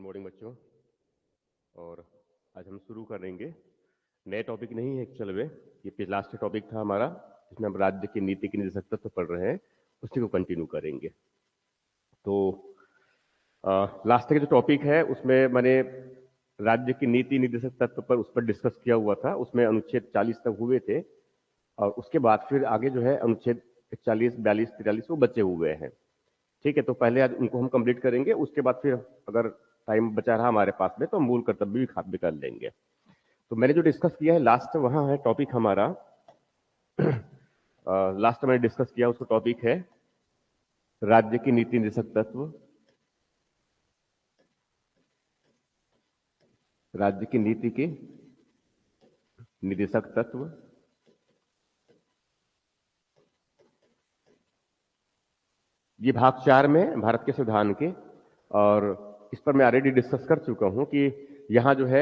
Morning बच्चों। और आज हम शुरू करेंगे, नए टॉपिक नहीं है एक्चुअल में, ये लास्ट टॉपिक था हमारा जिसमें हम राज्य की नीति के निदेशक तत्व पढ़ रहे हैं, उसी को कंटिन्यू करेंगे। तो लास्ट का जो टॉपिक है उसमें मैंने राज्य की नीति निदेशक तत्व पर उस पर डिस्कस किया हुआ था, उसमें अनुच्छेद 40 तक हुए थे और उसके बाद फिर आगे जो है अनुच्छेद 41, 42, 43 वो बचे हुए हैं। ठीक है, तो पहले आज उनको हम कंप्लीट करेंगे, उसके बाद फिर अगर टाइम बचा रहा हमारे पास में तो हम मूल कर्तव्य भी कर लेंगे। तो मैंने जो डिस्कस किया है लास्ट, वहां है टॉपिक हमारा लास्ट मैंने डिस्कस किया उसका टॉपिक है राज्य की नीति निदेशक तत्व, राज्य की नीति के निदेशक तत्व। ये भाग 4 में भारत के संविधान के, और इस पर मैं ऑलरेडी डिस्कस कर चुका हूं कि यहां जो है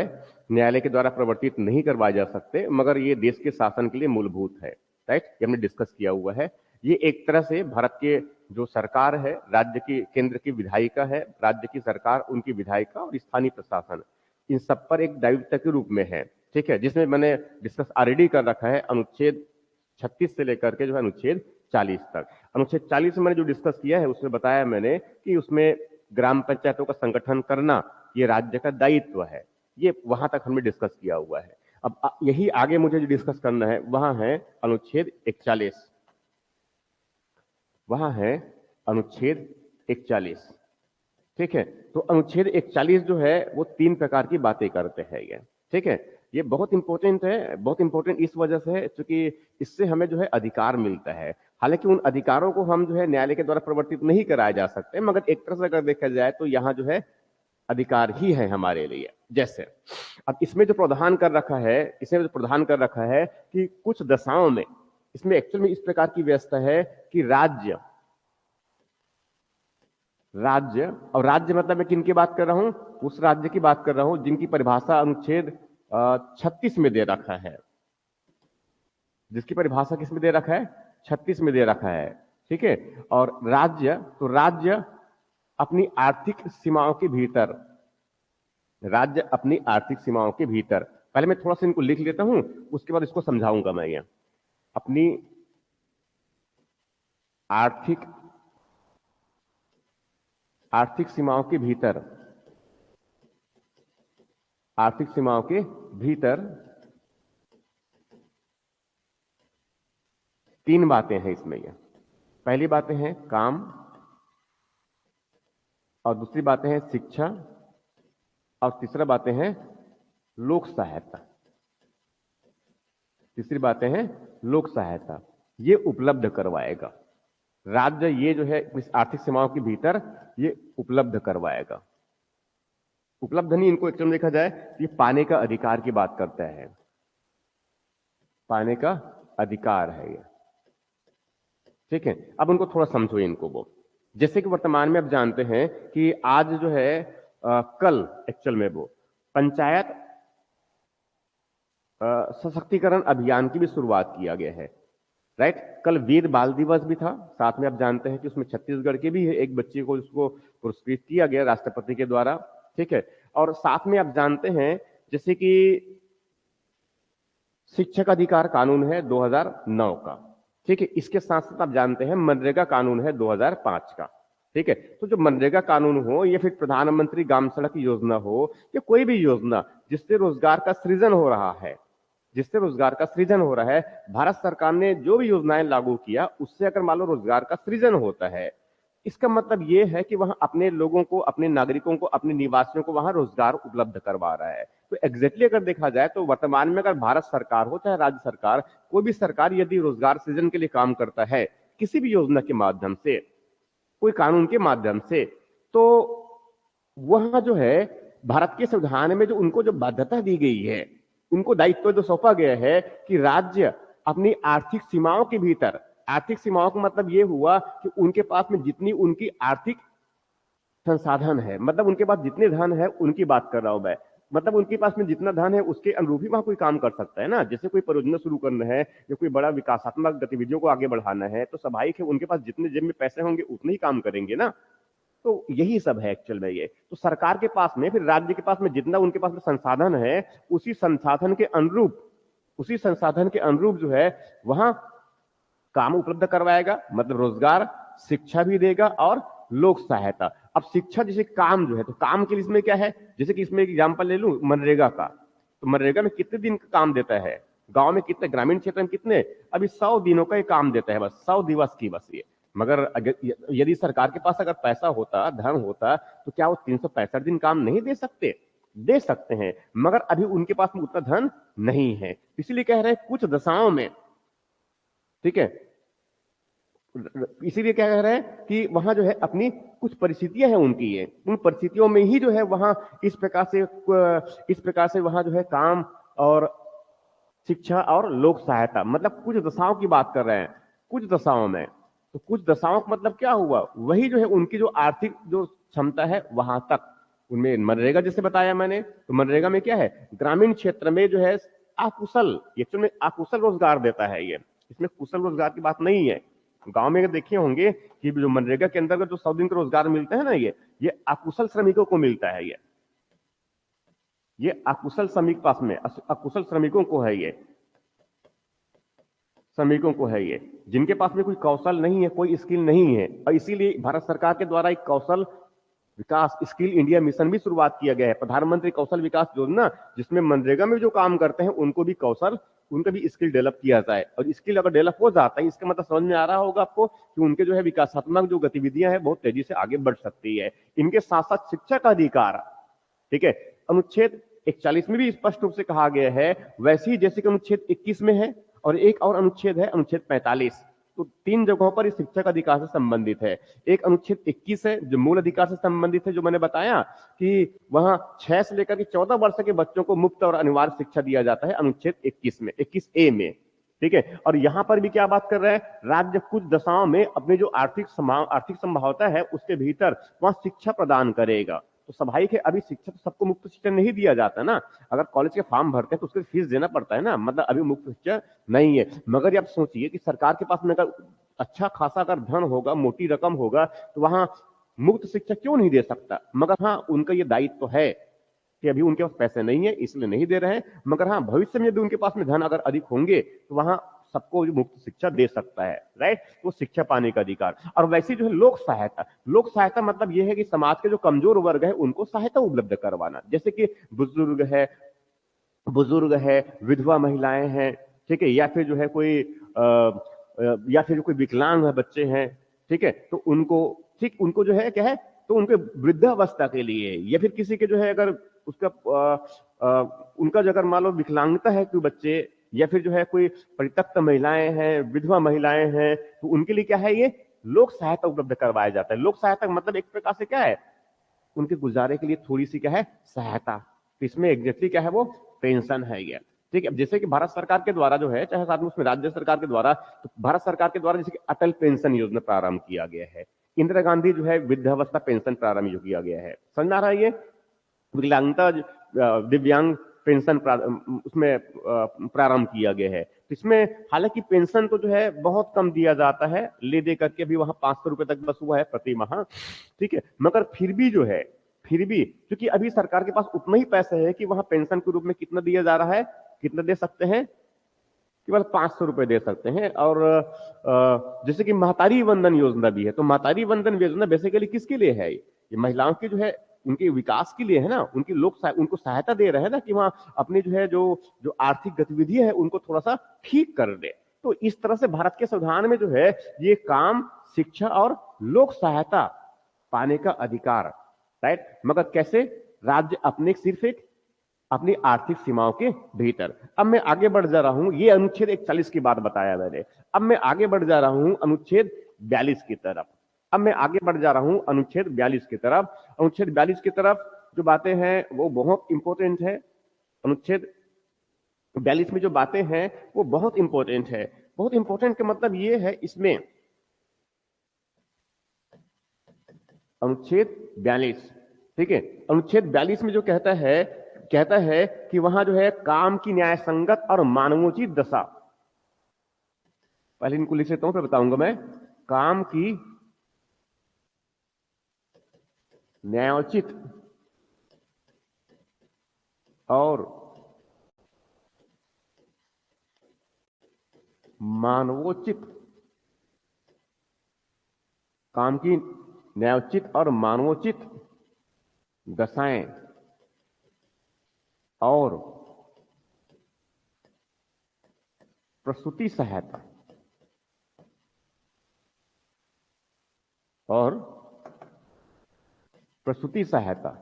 न्यायालय के द्वारा प्रवर्तित नहीं करवाए जा सकते, मगर ये देश के शासन के लिए मूलभूत है। राइट, ये हमने डिस्कस किया हुआ है। ये एक तरह से भारत के जो सरकार है, राज्य की केंद्र की विधायिका है, राज्य की सरकार, उनकी विधायिका और स्थानीय प्रशासन, इन सब पर एक दायित्व के रूप में है। ठीक है, जिसमें मैंने डिस्कस ऑलरेडी कर रखा है अनुच्छेद 36 से लेकर के जो है अनुच्छेद 40 तक। अनुच्छेद 40 में मैंने जो डिस्कस किया है उसमें बताया मैंने कि उसमें ग्राम पंचायतों का संगठन करना ये राज्य का दायित्व है। ये वहां तक हमने डिस्कस किया हुआ है। अब यही आगे मुझे जो डिस्कस करना है वहां है अनुच्छेद 41, वहां है अनुच्छेद 41। ठीक है, तो अनुच्छेद 41 जो है वो 3 प्रकार की बातें करते हैं ये। ठीक है, ये बहुत इंपॉर्टेंट है, बहुत इंपॉर्टेंट इस वजह से है क्योंकि इससे हमें जो है अधिकार मिलता है। हालांकि उन अधिकारों को हम जो है न्यायालय के द्वारा प्रवर्तित नहीं कराए जा सकते, मगर एक तरह से अगर देखा जाए तो यहाँ जो है अधिकार ही है हमारे लिए। जैसे अब इसमें जो प्रावधान कर रखा है, इसमें जो प्रावधान कर रखा है कि कुछ दशाओं में, इसमें एक्चुअल में इस प्रकार की व्यवस्था है कि राज्य, और राज्य मतलब मैं किन की बात कर रहा हूं, उस राज्य की बात कर रहा हूं जिनकी परिभाषा अनुच्छेद 36 में दे रखा है, जिसकी परिभाषा किस में दे रखा है, 36 में दे रखा है। ठीक है, और राज्य, तो राज्य अपनी आर्थिक सीमाओं के भीतर, राज्य अपनी आर्थिक सीमाओं के भीतर, पहले मैं थोड़ा सा इनको लिख लेता हूं, उसके बाद इसको समझाऊंगा मैं। ये अपनी आर्थिक सीमाओं के भीतर, आर्थिक सीमाओं के भीतर 3 बातें हैं इसमें। ये पहली बातें हैं काम, और दूसरी बातें हैं शिक्षा, और तीसरा बातें हैं लोक सहायता। तीसरी बातें हैं लोक सहायता। ये उपलब्ध करवाएगा राज्य, ये जो है इस आर्थिक सीमाओं के भीतर ये उपलब्ध करवाएगा। उपलब्ध नहीं, इनको एक्चुअली देखा जाए ये पाने का अधिकार की बात करता है, पाने का अधिकार है ये। ठीक है, अब उनको थोड़ा समझो इनको। वो जैसे कि वर्तमान में आप जानते हैं कि आज जो है कल एक्चुअल में वो पंचायत सशक्तिकरण अभियान की भी शुरुआत किया गया है। राइट, कल वीर बाल दिवस भी था, साथ में आप जानते हैं कि उसमें छत्तीसगढ़ के भी एक बच्चे को उसको पुरस्कृत किया गया राष्ट्रपति के द्वारा। ठीक है, और साथ में आप जानते हैं जैसे कि शिक्षक अधिकार कानून है 2009 का। ठीक है, इसके साथ साथ आप जानते हैं मनरेगा कानून है 2005 का। ठीक है, तो जो मनरेगा कानून हो या फिर प्रधानमंत्री ग्राम सड़क योजना हो या कोई भी योजना जिससे रोजगार का सृजन हो रहा है, जिससे रोजगार का सृजन हो रहा है, भारत सरकार ने जो भी योजनाएं लागू किया उससे अगर मान लो रोजगार का सृजन होता है, इसका मतलब यह है कि वहां अपने लोगों को, अपने नागरिकों को, अपने निवासियों को वहां रोजगार उपलब्ध करवा रहा है। तो एग्जैक्टली अगर देखा जाए तो वर्तमान में अगर भारत सरकार हो चाहे राज्य सरकार, कोई भी सरकार यदि रोजगार सृजन के लिए काम करता है किसी भी योजना के माध्यम से, कोई कानून के माध्यम से, तो वहां जो है भारत के संविधान में जो उनको जो बाध्यता दी गई है, उनको दायित्व जो सौंपा गया है कि राज्य अपनी आर्थिक सीमाओं के भीतर, आर्थिक सीमाओं का मतलब यह हुआ कि उनके पास में जितनी उनकी आर्थिक संसाधन है, मतलब उनके पास जितने धन है उनकी बात कर रहा हूं मैं, मतलब उनके पास में जितना धन है उसके अनुरूप ही वहां कोई काम कर सकता है ना। जैसे कोई परियोजना शुरू करना है या कोई बड़ा विकासात्मक गतिविधियों को आगे बढ़ाना है तो स्वाभाविक है उनके पास जितने जेब में पैसे होंगे उतने ही काम करेंगे ना। तो यही सब है एक्चुअल में। ये तो सरकार के पास में, फिर राज्य के पास में जितना उनके पास में संसाधन है, उसी संसाधन के अनुरूप, उसी संसाधन के अनुरूप जो है वहां काम उपलब्ध करवाएगा, मतलब रोजगार, शिक्षा भी देगा और लोक सहायता। अब शिक्षा जैसे काम जो है, तो काम के लिए इसमें क्या है, जैसे कि इसमें एक एग्जांपल ले लूं मनरेगा का, तो मनरेगा में कितने दिन का काम देता है, गांव में कितने, ग्रामीण क्षेत्र में कितने, अभी 100 दिनों का ये काम देता है, बस 100 दिवस की बस ये। मगर अगर यदि सरकार के पास अगर पैसा होता, धन होता, तो क्या वो 365 दिन काम नहीं दे सकते? दे सकते हैं, मगर अभी उनके पास में उतना धन नहीं है। इसीलिए कह रहे हैं कुछ दशाओं में, ठीक है, इसीलिए क्या कह रहे हैं कि वहां जो है अपनी कुछ परिस्थितियां हैं उनकी, ये उन परिस्थितियों में ही जो है वहां इस प्रकार से वहां जो है काम और शिक्षा और लोक सहायता, मतलब कुछ दशाओं की बात कर रहे हैं, कुछ दशाओं में। तो कुछ दशाओं का मतलब क्या हुआ, वही जो है उनकी जो आर्थिक जो क्षमता है वहां तक। उनमें मनरेगा जैसे बताया मैंने, तो मनरेगा में क्या है, ग्रामीण क्षेत्र में जो है अकुशल, एक्चुअल में अकुशल रोजगार देता है ये, इसमें कुशल रोजगार की बात नहीं है। गांव में देखे होंगे कि जो मनरेगा के अंतर्गत जो 100 दिन का रोजगार मिलता है ना, ये अकुशल श्रमिकों को मिलता है। ये अकुशल श्रमिक पास में, अकुशल श्रमिकों को है ये, श्रमिकों को है ये, जिनके पास में कोई कौशल नहीं है, कोई स्किल नहीं है। और इसीलिए भारत सरकार के द्वारा एक कौशल विकास, स्किल इंडिया मिशन भी शुरुआत किया गया है, प्रधानमंत्री कौशल विकास योजना, जिसमें मनरेगा में जो काम करते हैं उनको भी कौशल, उनका भी स्किल डेवलप किया जाए। और स्किल अगर डेवलप हो जाता है, इसका मतलब समझ में आ रहा होगा आपको कि उनके जो है विकासात्मक जो गतिविधियां हैं बहुत तेजी से आगे बढ़ सकती है। इनके साथ साथ शिक्षा का अधिकार, ठीक है, अनुच्छेद 41 में भी स्पष्ट रूप से कहा गया है, वैसे ही जैसे कि अनुच्छेद 21 में है, और एक और अनुच्छेद है अनुच्छेद 45। तो 3 जगहों पर इस शिक्षा का अधिकार से संबंधित है। एक अनुच्छेद 21 है जो मूल अधिकार से संबंधित है, जो मैंने बताया कि वहां 6 से लेकर के 14 वर्ष के बच्चों को मुफ्त और अनिवार्य शिक्षा दिया जाता है, अनुच्छेद 21 में, 21A में, ठीक है। और यहां पर भी क्या बात कर रहे हैं, राज्य कुछ दशाओं में अपनी जो आर्थिक संभावना है उसके भीतर वहां शिक्षा प्रदान करेगा। तो स्वाभाविक है, अभी शिक्षा तो सबको मुफ्त शिक्षा नहीं दिया जाता ना, अगर कॉलेज के फॉर्म भरते हैं तो उसके फीस देना पड़ता है ना, मतलब अभी मुफ्त शिक्षा नहीं है। मगर आप सोचिए कि सरकार के पास में अगर अच्छा खासा अगर धन होगा, मोटी रकम होगा, तो वहां मुफ्त शिक्षा क्यों नहीं दे सकता। मगर हाँ, उनका ये दायित्व तो है कि अभी उनके पास पैसे नहीं है इसलिए नहीं दे रहे हैं, मगर हाँ भविष्य में यदि उनके पास में धन अगर अधिक होंगे तो वहां सबको मुफ्त शिक्षा दे सकता है, राइट। तो शिक्षा पाने का अधिकार। और वैसे जो है लोक सहायता, लोक सहायता मतलब यह है कि समाज के जो कमजोर वर्ग है उनको सहायता उपलब्ध करवाना, जैसे कि बुजुर्ग है, विधवा महिलाएं हैं, ठीक है, या फिर जो है कोई या फिर जो कोई विकलांग है, बच्चे हैं, ठीक है, तो उनको, ठीक, उनको जो है क्या है, तो उनके वृद्धावस्था के लिए, या फिर किसी के जो है अगर उसका उनका जो अगर मान लो विकलांगता है कोई बच्चे, या फिर जो है कोई परित्यक्त महिलाएं हैं, विधवा महिलाएं हैं, तो उनके लिए क्या है, ये लोक सहायता उपलब्ध करवाया जाता है। लोक सहायता का मतलब एक प्रकार से क्या है, उनके गुजारे के लिए थोड़ी सी क्या है, सहायता। तो इसमें एग्जैक्टली क्या है, वो पेंशन है ये, ठीक है। जैसे कि भारत सरकार के द्वारा जो है, चाहे साथ में उसमें राज्य सरकार के द्वारा, तो भारत सरकार के द्वारा जैसे कि अटल पेंशन योजना प्रारंभ किया गया है, इंदिरा गांधी जो है वृद्धावस्था पेंशन प्रारंभ किया गया है, समझ आ रहा है। ये विकलांगता दिव्यांग पेंशन उसमें प्रारंभ किया गया है। तो इसमें हालांकि पेंशन तो जो है बहुत कम दिया जाता है, ले दे करके भी वहां 500 रुपए तक बस हुआ है प्रति माह, ठीक है। मगर फिर भी जो है, फिर भी क्योंकि अभी सरकार के पास उतना ही पैसे है कि वहां पेंशन के रूप में कितना दिया जा रहा है, कितना दे सकते हैं, केवल 500 रुपए दे सकते हैं। और जैसे कि महतारी वंदन योजना भी है, तो महतारी वंदन योजना बेसिकली किसके लिए है, ये महिलाओं की जो है उनके विकास के लिए है ना, उनकी उनको सहायता दे रहे हैं ना, कि वहां अपनी जो है जो जो आर्थिक गतिविधि है उनको थोड़ा सा ठीक कर दे। तो इस तरह से भारत के संविधान में जो है ये काम, शिक्षा और लोक सहायता पाने का अधिकार, राइट। मगर कैसे, राज्य अपने सिर्फ एक अपनी आर्थिक सीमाओं के भीतर। अब मैं आगे बढ़ जा रहा हूं, ये अनुच्छेद 41 की बात बताया मैंने, अब मैं आगे बढ़ जा रहा हूं अनुच्छेद 42 की तरफ। अब मैं आगे बढ़ जा रहा हूं अनुच्छेद 42 की तरफ। अनुच्छेद 42 की तरफ जो बातें हैं वो बहुत इंपॉर्टेंट है। अनुच्छेद 42 में जो बातें हैं वो बहुत इंपॉर्टेंट है। बहुत इंपॉर्टेंट का मतलब ये है, इसमें अनुच्छेद 42, ठीक है, अनुच्छेद 42 में जो कहता है कि वहां जो है काम की न्याय संगत और मानवोचित दशा, पहले इनको लिख लेता हूं फिर बताऊंगा मैं। काम की न्यायोचित और मानवोचित काम की न्यायोचित और मानवोचित दशाएं और प्रसूति सहायता और प्रसूति सहायता,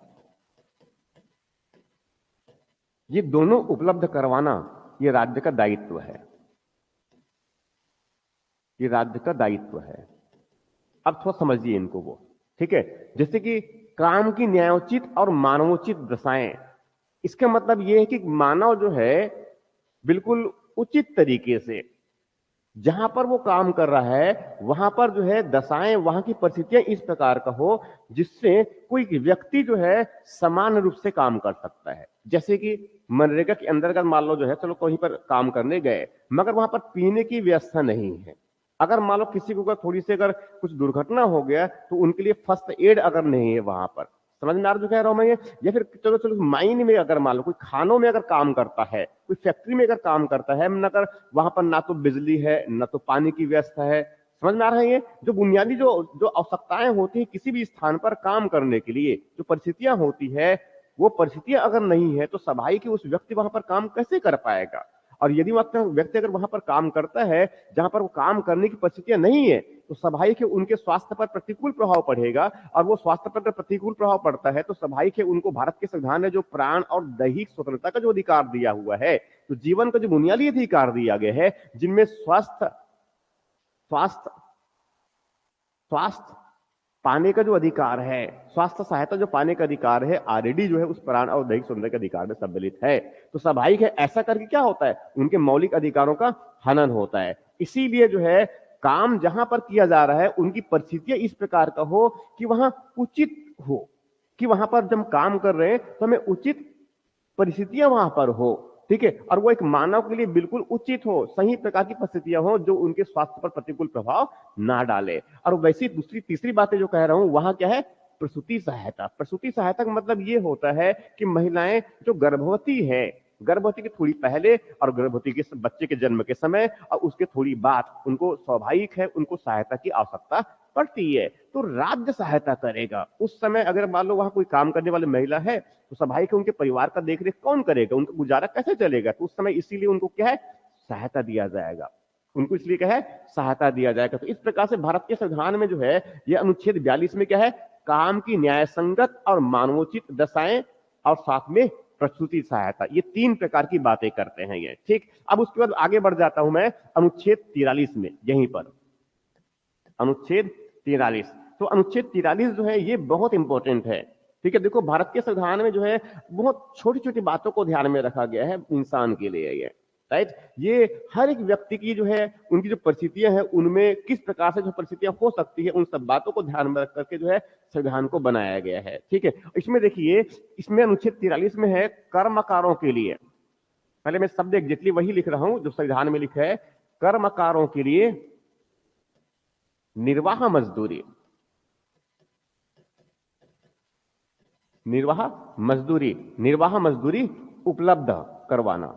ये दोनों उपलब्ध करवाना ये राज्य का दायित्व है। ये राज्य का दायित्व है। अब थोड़ा समझिए इनको वो, ठीक है। जैसे कि काम की न्यायोचित और मानवोचित दशाएं, इसका मतलब यह है कि मानव जो है बिल्कुल उचित तरीके से जहां पर वो काम कर रहा है वहां पर जो है दशाएं, वहां की परिस्थितियां इस प्रकार का हो जिससे कोई व्यक्ति जो है समान रूप से काम कर सकता है। जैसे कि मनरेगा के अंतर्गत मान लो जो है चलो कहीं पर काम करने गए, मगर वहां पर पीने की व्यवस्था नहीं है। अगर मान लो किसी को अगर थोड़ी सी अगर कुछ दुर्घटना हो गया तो उनके लिए फर्स्ट एड अगर नहीं है वहां पर, समझ में आ रहा जो कह रहा हूं मैं ये। या फिर चलो चलो माइन में अगर मान लो कोई खानों में अगर काम करता है, कोई फैक्ट्री में अगर काम करता है, मगर वहां पर ना तो बिजली है ना तो पानी की व्यवस्था है, समझ में आ रहा है ये। जो बुनियादी जो जो आवश्यकताएं होती है किसी भी स्थान पर काम करने के लिए, जो परिस्थितियां होती है, वो परिस्थितियां अगर नहीं है तो स्वाभाविक उस व्यक्ति वहां पर काम कैसे कर पाएगा। और यदि व्यक्ति अगर वहां पर काम करता है जहां पर वो काम करने की परिस्थितियां नहीं है तो स्वाभाविक है उनके स्वास्थ्य पर प्रतिकूल प्रभाव पड़ेगा। और वो स्वास्थ्य पर अगर प्रतिकूल प्रभाव पड़ता है तो स्वाभाविक है उनको भारत के संविधान ने जो प्राण और दैहिक स्वतंत्रता का जो अधिकार दिया हुआ है, तो जीवन का जो बुनियादी अधिकार दिया गया है, जिनमें स्वास्थ्य स्वास्थ्य स्वास्थ्य पाने का जो अधिकार है, स्वास्थ्य सहायता जो पाने का अधिकार है, ऑलरेडी जो है उस प्राण और दैहिक स्वतंत्रता के अधिकार में सम्मिलित है। तो स्वाभाविक है ऐसा करके क्या होता है, उनके मौलिक अधिकारों का हनन होता है। इसीलिए जो है काम जहां पर किया जा रहा है उनकी परिस्थितियां इस प्रकार का हो कि वहां उचित हो, कि वहां पर जब हम काम कर रहे हैं तो हमें उचित परिस्थितियां वहां पर हो, ठीक है। और वो एक मानव के लिए बिल्कुल उचित हो, सही प्रकार की परिस्थितियां हो जो उनके स्वास्थ्य पर प्रतिकूल प्रभाव ना डाले। और वैसी दूसरी तीसरी बातें जो कह रहा हूं वहां क्या है, प्रसूति सहायता। प्रसूति सहायता का मतलब ये होता है कि महिलाएं जो गर्भवती है, गर्भवती के थोड़ी पहले और गर्भवती के बच्चे के जन्म के समय और उसके थोड़ी बाद उनको स्वाभाविक है उनको सहायता की आवश्यकता पड़ती है, तो राज्य सहायता करेगा। उस समय अगर मान लो वहां कोई काम करने वाली महिला है तो स्वाभाविक है उनके परिवार का देखरेख कौन करेगा, उनका गुजारा कैसे चलेगा, तो उस समय इसीलिए उनको क्या है, सहायता दिया जाएगा। उनको इसलिए क्या है, सहायता दिया जाएगा। तो इस प्रकार से भारत के संविधान में जो है यह अनुच्छेद 42 में क्या है, काम की न्याय संगत और मानवोचित दशाएं और साथ में प्रसूति सहायता, ये तीन प्रकार की बातें करते हैं ये, ठीक। अब उसके बाद आगे बढ़ जाता हूं मैं अनुच्छेद 43 में, यहीं पर अनुच्छेद 43। तो अनुच्छेद 43 जो है ये बहुत इंपॉर्टेंट है, ठीक है। देखो भारत के संविधान में जो है बहुत छोटी छोटी बातों को ध्यान में रखा गया है इंसान के लिए, ये राइट। ये हर एक व्यक्ति की जो है उनकी जो परिस्थितियां हैं उनमें किस प्रकार से जो परिस्थितियां हो सकती है उन सब बातों को ध्यान में रख करके जो है संविधान को बनाया गया है, ठीक है। इसमें देखिए, इसमें अनुच्छेद 43 में है कर्मकारों के लिए, पहले मैं शब्द एग्जैक्टली वही लिख रहा हूं जो संविधान में लिखा है, कर्मकारों के लिए निर्वाह मजदूरी, निर्वाह मजदूरी, निर्वाह मजदूरी उपलब्ध करवाना,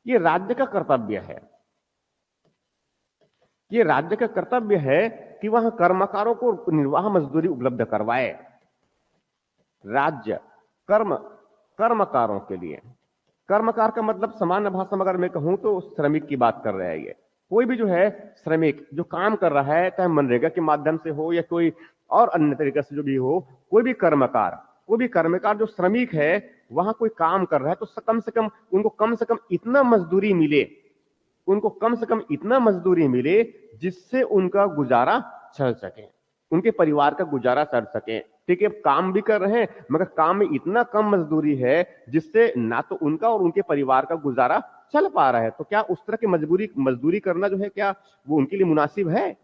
ये राज्य का कर्तव्य है। ये राज्य का कर्तव्य है कि वह कर्मकारों को निर्वाह मजदूरी उपलब्ध करवाए। राज्य कर्मकारों के लिए, कर्मकार का मतलब सामान्य भाषा में अगर मैं कहूं तो श्रमिक की बात कर रहा है। ये कोई भी जो है श्रमिक जो काम कर रहा है, चाहे मनरेगा के माध्यम से हो या कोई और अन्य तरीके से जो भी हो, कोई भी कर्मकार जो श्रमिक है वहां कोई काम कर रहा है तो कम से कम उनको कम से कम इतना मजदूरी मिले, उनको कम से कम इतना मजदूरी मिले जिससे उनका गुजारा चल सके, उनके परिवार का गुजारा चल सके, ठीक है। काम भी कर रहे हैं मगर काम में इतना कम मजदूरी है जिससे ना तो उनका और उनके परिवार का गुजारा चल पा रहा है। तो क्या उस तरह की मजदूरी करना जो है क्या वो उनके लिए मुनासिब है?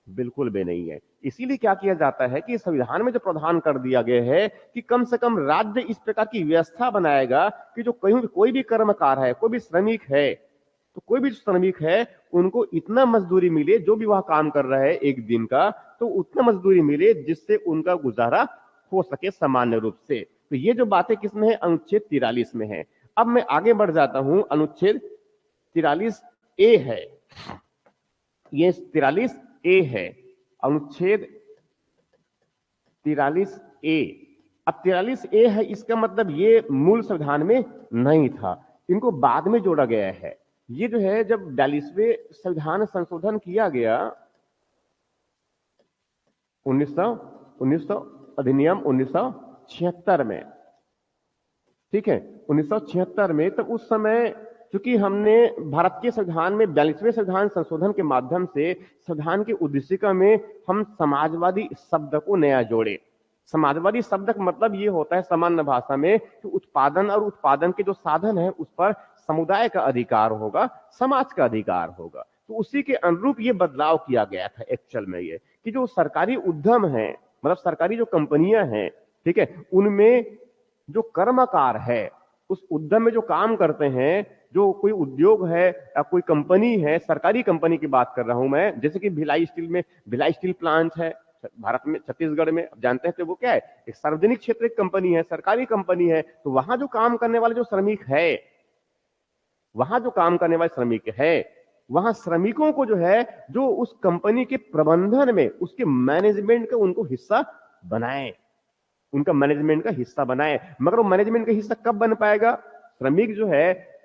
बिल्कुल भी नहीं है। इसीलिए क्या किया जाता है कि संविधान में जो प्रावधान कर दिया गया है कि कम से कम राज्य इस प्रकार की व्यवस्था बनाएगा कि जो कोई भी कर्मकार है, कोई भी श्रमिक है, तो कोई भी श्रमिक है उनको इतना मजदूरी मिले, जो भी वह काम कर रहा है एक दिन का, तो उतना मजदूरी मिले जिससे उनका गुजारा हो सके सामान्य रूप से। तो ये जो बातें किसमें है, अनुच्छेद 43 में है। अब मैं आगे बढ़ जाता हूं, अनुच्छेद 43 ए है, ये 43 ए है, अनुच्छेद 43 ए। अब 43 ए है, इसका मतलब ये मूल संविधान में नहीं था, इनको बाद में जोड़ा गया है। ये जो है जब 42वें संविधान संशोधन किया गया 1900 अधिनियम 1976 में, ठीक है, 1976 में, तब उस समय चूंकि हमने भारत के संविधान में 42वें संविधान संशोधन के माध्यम से संविधान की उद्देशिका में हम समाजवादी शब्द को नया जोड़े। समाजवादी शब्द का मतलब ये होता है सामान्य भाषा में कि उत्पादन और उत्पादन के जो साधन है उस पर समुदाय का अधिकार होगा, समाज का अधिकार होगा। तो उसी के अनुरूप ये बदलाव किया गया था एक्चुअल में, ये कि जो सरकारी उद्यम है, मतलब सरकारी जो कंपनियां हैं, ठीक है, उनमें जो कर्मकार है, उस उद्यम में जो काम करते हैं, जो कोई उद्योग है या कोई कंपनी है, सरकारी कंपनी की बात कर रहा हूं मैं, जैसे कि भिलाई स्टील में, भिलाई स्टील प्लांट है भारत में, छत्तीसगढ़ में, आप जानते हैं तो वो क्या है, एक सार्वजनिक क्षेत्र की कंपनी है, सरकारी कंपनी है। तो वहां जो काम करने वाले जो श्रमिक है, वहां जो काम करने वाले श्रमिक है, वहां श्रमिकों को जो है, जो उस कंपनी के प्रबंधन में, उसके मैनेजमेंट का उनको हिस्सा बनाए, उनका मैनेजमेंट का हिस्सा बनाए। मगर वो मैनेजमेंट का हिस्सा कब बन पाएगा, श्रमिक जो है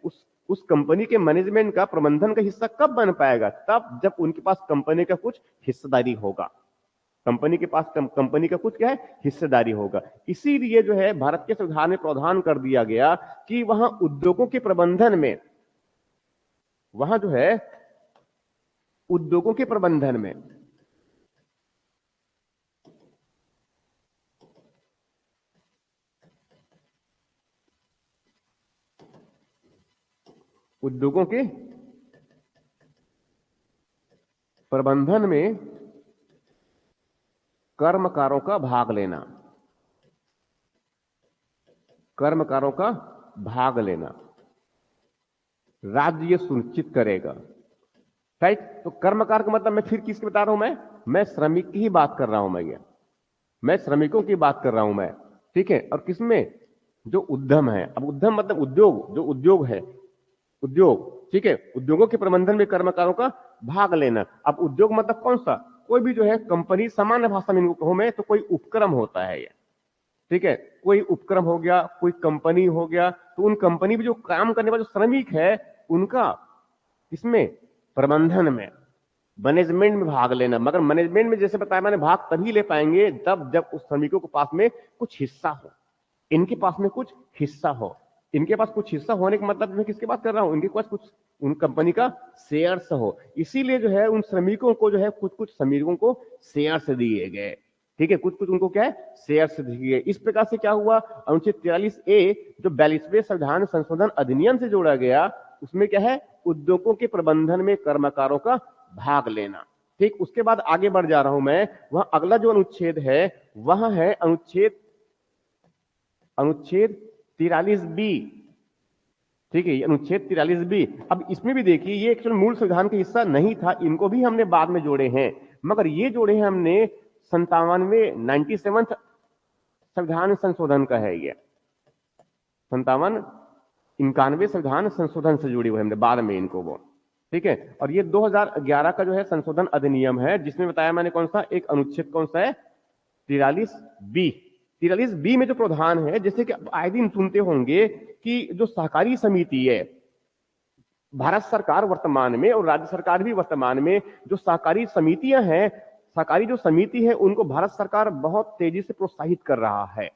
उस कंपनी के मैनेजमेंट का, प्रबंधन का हिस्सा कब बन पाएगा, तब जब उनके पास कंपनी का कुछ हिस्सेदारी होगा, कंपनी के पास कंपनी का कुछ क्या है, हिस्सेदारी होगा। इसीलिए जो है भारत के संविधान में प्रावधान कर दिया गया कि वहां उद्योगों के प्रबंधन में, वहां जो है उद्योगों के प्रबंधन में, उद्योगों के प्रबंधन में कर्मकारों का भाग लेना, कर्मकारों का भाग लेना राज्य ये सुनिश्चित करेगा। राइट, तो कर्मकार का मतलब मैं फिर किसकी बता रहा हूं, मैं श्रमिक की ही बात कर रहा हूं, मैं श्रमिकों की बात कर रहा हूं मैं, ठीक है। और किसमें, जो उद्यम है, अब उद्यम मतलब उद्योग, जो उद्योग है, उद्योग, ठीक है, उद्योगों के प्रबंधन में कर्मकारों का भाग लेना। अब उद्योग मतलब कौन सा, कोई भी जो है कंपनी, सामान्य भाषा में इनको कहूं मैं तो कोई उपक्रम होता है ये, ठीक है, कोई उपक्रम हो गया, कोई कंपनी हो गया। तो उन कंपनी में जो काम करने वाले जो श्रमिक है, उनका इसमें प्रबंधन में, मैनेजमेंट में भाग लेना। मगर मैनेजमेंट में जैसे बताया मैंने, भाग तभी ले पाएंगे तब जब उस श्रमिकों के पास में कुछ हिस्सा हो, इनके पास में कुछ हिस्सा हो। इनके पास कुछ हिस्सा होने का मतलब मैं किसकी बात कर रहा हूं, इनके पास कुछ उन कंपनी का शेयर्स हो। इसीलिए जो है उन श्रमिकों को जो है कुछ कुछ श्रमिकों को शेयर्स दिए गए, ठीक है, कुछ कुछ उनको क्या है, शेयर्स दिए गए। इस प्रकार से क्या हुआ, अनुच्छेद 43 ए जो 42वें संविधान संशोधन अधिनियम से जोड़ा गया, उसमें क्या है, उद्योगों के प्रबंधन में कर्मकारों का भाग लेना। ठीक, उसके बाद आगे बढ़ जा रहा हूं मैं, वह अगला जो अनुच्छेद है वह है अनुच्छेद 43 बी, ठीक है, अनुच्छेद 43 बी। अब इसमें भी देखिए, ये एक्चुअल मूल संविधान का हिस्सा नहीं था, इनको भी हमने बाद में जोड़े हैं, मगर ये जोड़े हैं हमने 97वें संविधान संशोधन का है, ये 91 संविधान संशोधन से जुड़ी हुई हमने बाद में इनको वो, ठीक है। और ये 2011 का जो है संशोधन अधिनियम है, जिसमें बताया मैंने कौन सा, एक अनुच्छेद कौन सा है, 43 बी। 43 बी में जो प्रावधान है, जैसे कि आए दिन सुनते होंगे कि जो सहकारी समिति है, भारत सरकार वर्तमान में और राज्य सरकार भी वर्तमान में जो सहकारी समितियां हैं, सहकारी जो समिति है, उनको भारत सरकार बहुत तेजी से प्रोत्साहित कर रहा है,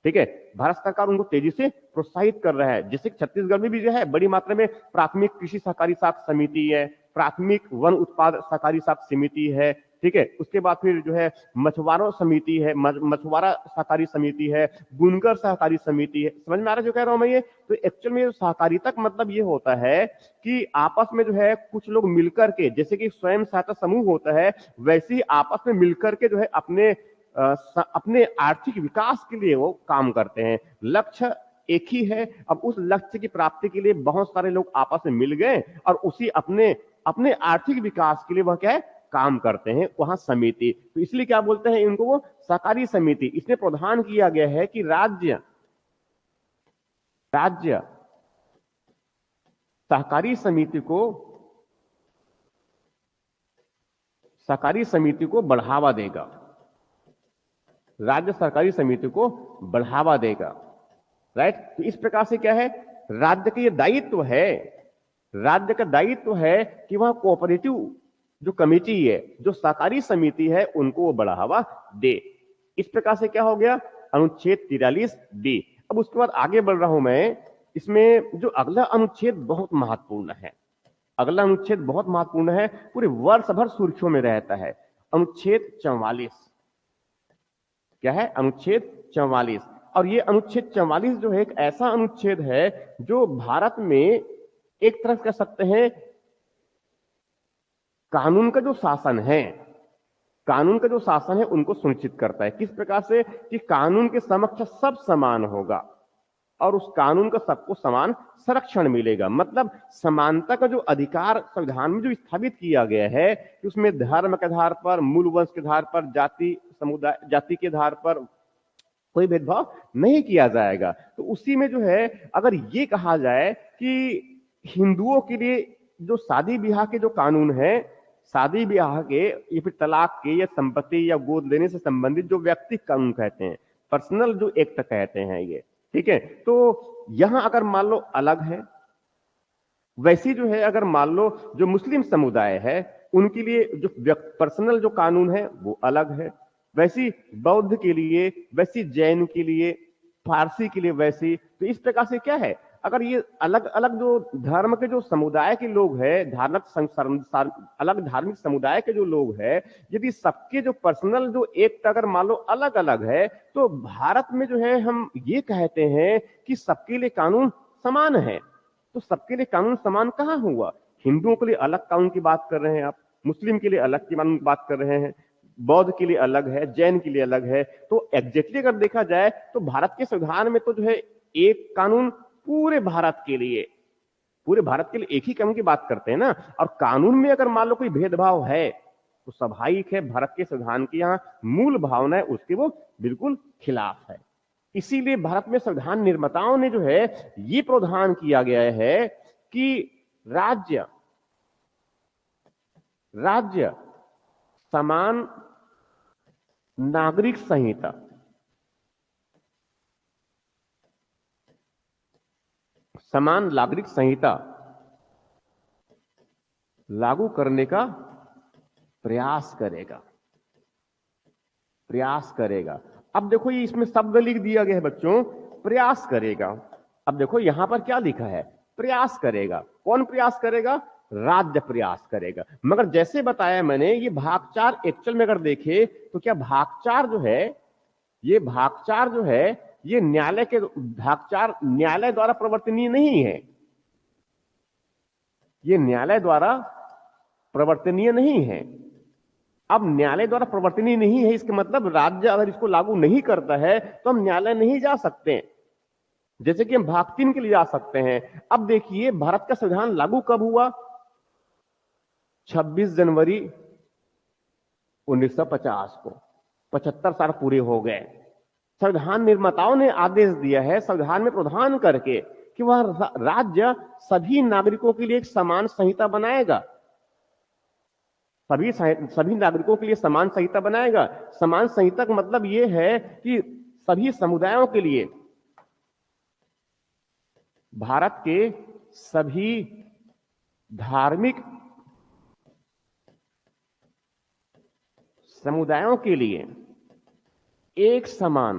ठीक है, भारत सरकार उनको तेजी से प्रोत्साहित कर रहा है। जैसे छत्तीसगढ़ में भी जो है बड़ी मात्रा में प्राथमिक कृषि सहकारी साख समिति है, प्राथमिक वन उत्पाद सहकारी साख समिति है, ठीक है। उसके बाद फिर जो है मछुआरों समिति है, मछुआरा सहकारी समिति है, बुनकर सहकारी समिति है। समझ में आ रहा है जो कह रहा हूं मैं ये? तो एक्चुअल में सहकारिता का मतलब ये होता है कि आपस में जो है कुछ लोग मिलकर के, जैसे कि स्वयं सहायता समूह होता है, वैसे ही आपस में मिलकर के जो है अपने आर्थिक विकास के लिए वो काम करते हैं। लक्ष्य एक ही है, अब उस लक्ष्य की प्राप्ति के लिए बहुत सारे लोग आपस में मिल गए और उसी अपने अपने आर्थिक विकास के लिए वह क्या है, काम करते हैं, वहां समिति। तो इसलिए क्या बोलते हैं इनको, वो सहकारी समिति, इसमें प्रावधान किया गया है कि राज्य सहकारी समिति को बढ़ावा देगा। राज्य सहकारी समिति को बढ़ावा देगा, राइट। तो इस प्रकार से क्या है, राज्य का ये दायित्व है कि वह कोऑपरेटिव जो कमेटी है, जो सहकारी समिति है, उनको वो बढ़ावा दे। इस प्रकार से क्या हो गया, अनुच्छेद 43 डी। अब उसके बाद आगे बढ़ रहा हूं मैं। इसमें जो अगला अनुच्छेद बहुत महत्वपूर्ण है, पूरे वर्ष भर सुर्खियों में रहता है। अनुच्छेद 44 क्या है, अनुच्छेद 44। और ये अनुच्छेद 44 जो है एक ऐसा अनुच्छेद है जो भारत में एक तरफ कह सकते हैं कानून का जो शासन है उनको सुनिश्चित करता है। किस प्रकार से कि कानून के समक्ष सब समान होगा और उस कानून का सबको समान संरक्षण मिलेगा। मतलब समानता का जो अधिकार संविधान में जो स्थापित किया गया है कि उसमें धर्म के आधार पर, मूल वंश के आधार पर, जाति के आधार पर कोई भेदभाव नहीं किया जाएगा। तो उसी में जो है अगर ये कहा जाए कि हिंदुओं के लिए जो शादी ब्याह के जो कानून है, शादी ब्याह के या फिर तलाक के या संपत्ति या गोद लेने से संबंधित जो व्यक्तिगत कानून कहते हैं, पर्सनल जो एक्ट कहते हैं ये, ठीक है। तो यहां अगर मान लो अलग है, वैसी जो है अगर मान लो जो मुस्लिम समुदाय है उनके लिए जो पर्सनल जो कानून है वो अलग है, वैसी बौद्ध के लिए, वैसी जैन के लिए, फारसी के लिए वैसी। तो इस प्रकार से क्या है, अगर ये अलग अलग जो धर्म के जो समुदाय के लोग हैं, अलग धार्मिक समुदाय के जो लोग हैं, यदि सबके जो पर्सनल जो एक्ट अगर मान लो अलग अलग है, तो भारत में जो है हम ये कहते हैं कि सबके लिए कानून समान है। तो सबके लिए कानून समान कहां हुआ, हिंदुओं के लिए अलग कानून की बात कर रहे हैं आप, मुस्लिम के लिए अलग कानून की बात कर रहे हैं, बौद्ध के लिए अलग है, जैन के लिए अलग है। तो एग्जैक्टली अगर देखा जाए तो भारत के संविधान में तो जो है एक कानून पूरे भारत के लिए एक ही कानून की बात करते हैं ना। और कानून में अगर मान लो कोई भेदभाव है तो स्वाभाविक है भारत के संविधान की यहाँ मूल भावना है उसके वो बिल्कुल खिलाफ है। इसीलिए भारत में संविधान निर्माताओं ने जो है ये प्रावधान किया गया है कि राज्य समान नागरिक संहिता लागू करने का प्रयास करेगा। अब देखो ये इसमें शब्द लिख दिया गया है बच्चों, प्रयास करेगा। अब देखो यहां पर क्या लिखा है, प्रयास करेगा। कौन प्रयास करेगा, राज्य प्रयास करेगा। मगर जैसे बताया मैंने, ये भाग 4 एक्चुअल में अगर देखे तो क्या भाग 4 जो है ये भाग 4 न्यायालय द्वारा प्रवर्तनीय नहीं है, ये न्यायालय द्वारा प्रवर्तनीय नहीं है। अब न्यायालय द्वारा प्रवर्तनीय नहीं है, इसका मतलब राज्य अगर इसको लागू नहीं करता है तो हम न्यायालय नहीं जा सकते, जैसे कि हम भाग 3 के लिए जा सकते हैं। अब देखिए भारत का संविधान लागू कब हुआ, 26 जनवरी 1950 को, 75 साल पूरे हो गए। संविधान निर्माताओं ने आदेश दिया है संविधान में प्रावधान करके कि वह राज्य सभी नागरिकों के लिए एक समान संहिता बनाएगा, सभी नागरिकों के लिए समान संहिता बनाएगा। समान संहिता का मतलब यह है कि सभी समुदायों के लिए, भारत के सभी धार्मिक समुदायों के लिए एक समान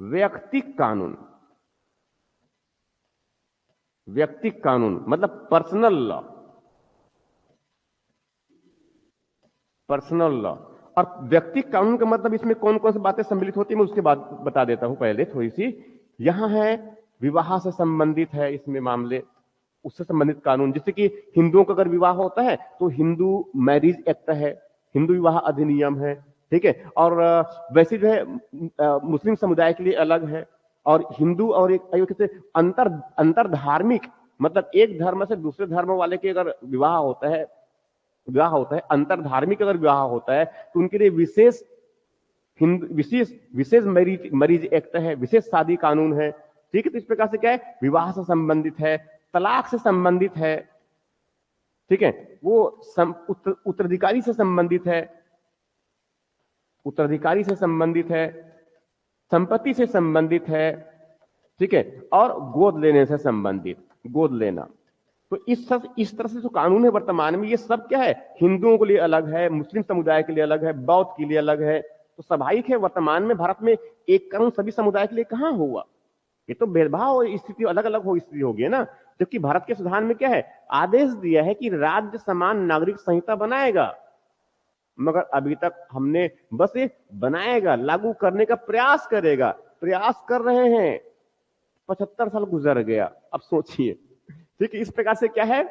व्यक्तिगत कानून मतलब पर्सनल लॉ। और व्यक्तिगत कानून का मतलब इसमें कौन कौन सी बातें सम्मिलित होती है मैं उसके बाद बता देता हूं। पहले थोड़ी सी यहां है, विवाह से संबंधित है इसमें मामले, उससे संबंधित कानून, जैसे कि हिंदुओं का अगर विवाह होता है तो हिंदू मैरिज एक्ट है, हिंदू विवाह अधिनियम है, ठीक है। और वैसे जो है मुस्लिम समुदाय के लिए अलग है, और हिंदू और एक अंतर धार्मिक, मतलब एक धर्म से दूसरे धर्म वाले के अगर विवाह होता है विवाह होता है, अंतर धार्मिक अगर विवाह होता है तो उनके लिए विशेष हिंदू विशेष विशेष मरीज एक्ट है, विशेष शादी कानून है। ठीक है, तो इस प्रकार से क्या है, विवाह से संबंधित है, तलाक से संबंधित है, ठीक है, वो उत्तराधिकारी से संबंधित है, उत्तराधिकारी से संबंधित है, संपत्ति से संबंधित है, ठीक है, और गोद लेने से संबंधित, गोद लेना। तो इस तरह से जो कानून है वर्तमान में, ये सब क्या है, हिंदुओं के लिए अलग है, मुस्लिम समुदाय के लिए अलग है, बौद्ध के लिए अलग है। तो स्वाभाविक है वर्तमान में भारत में एक कानून सभी समुदाय के लिए कहां हुआ, ये तो भेदभाव स्थिति अलग अलग हो स्थिति होगी ना। जबकि भारत के संविधान में क्या है, आदेश दिया है कि राज्य समान नागरिक संहिता बनाएगा, मगर अभी तक हमने बस ये बनाएगा, लागू करने का प्रयास करेगा, प्रयास कर रहे हैं, 75 साल गुजर गया। अब सोचिए, ठीक है, इस प्रकार से क्या है,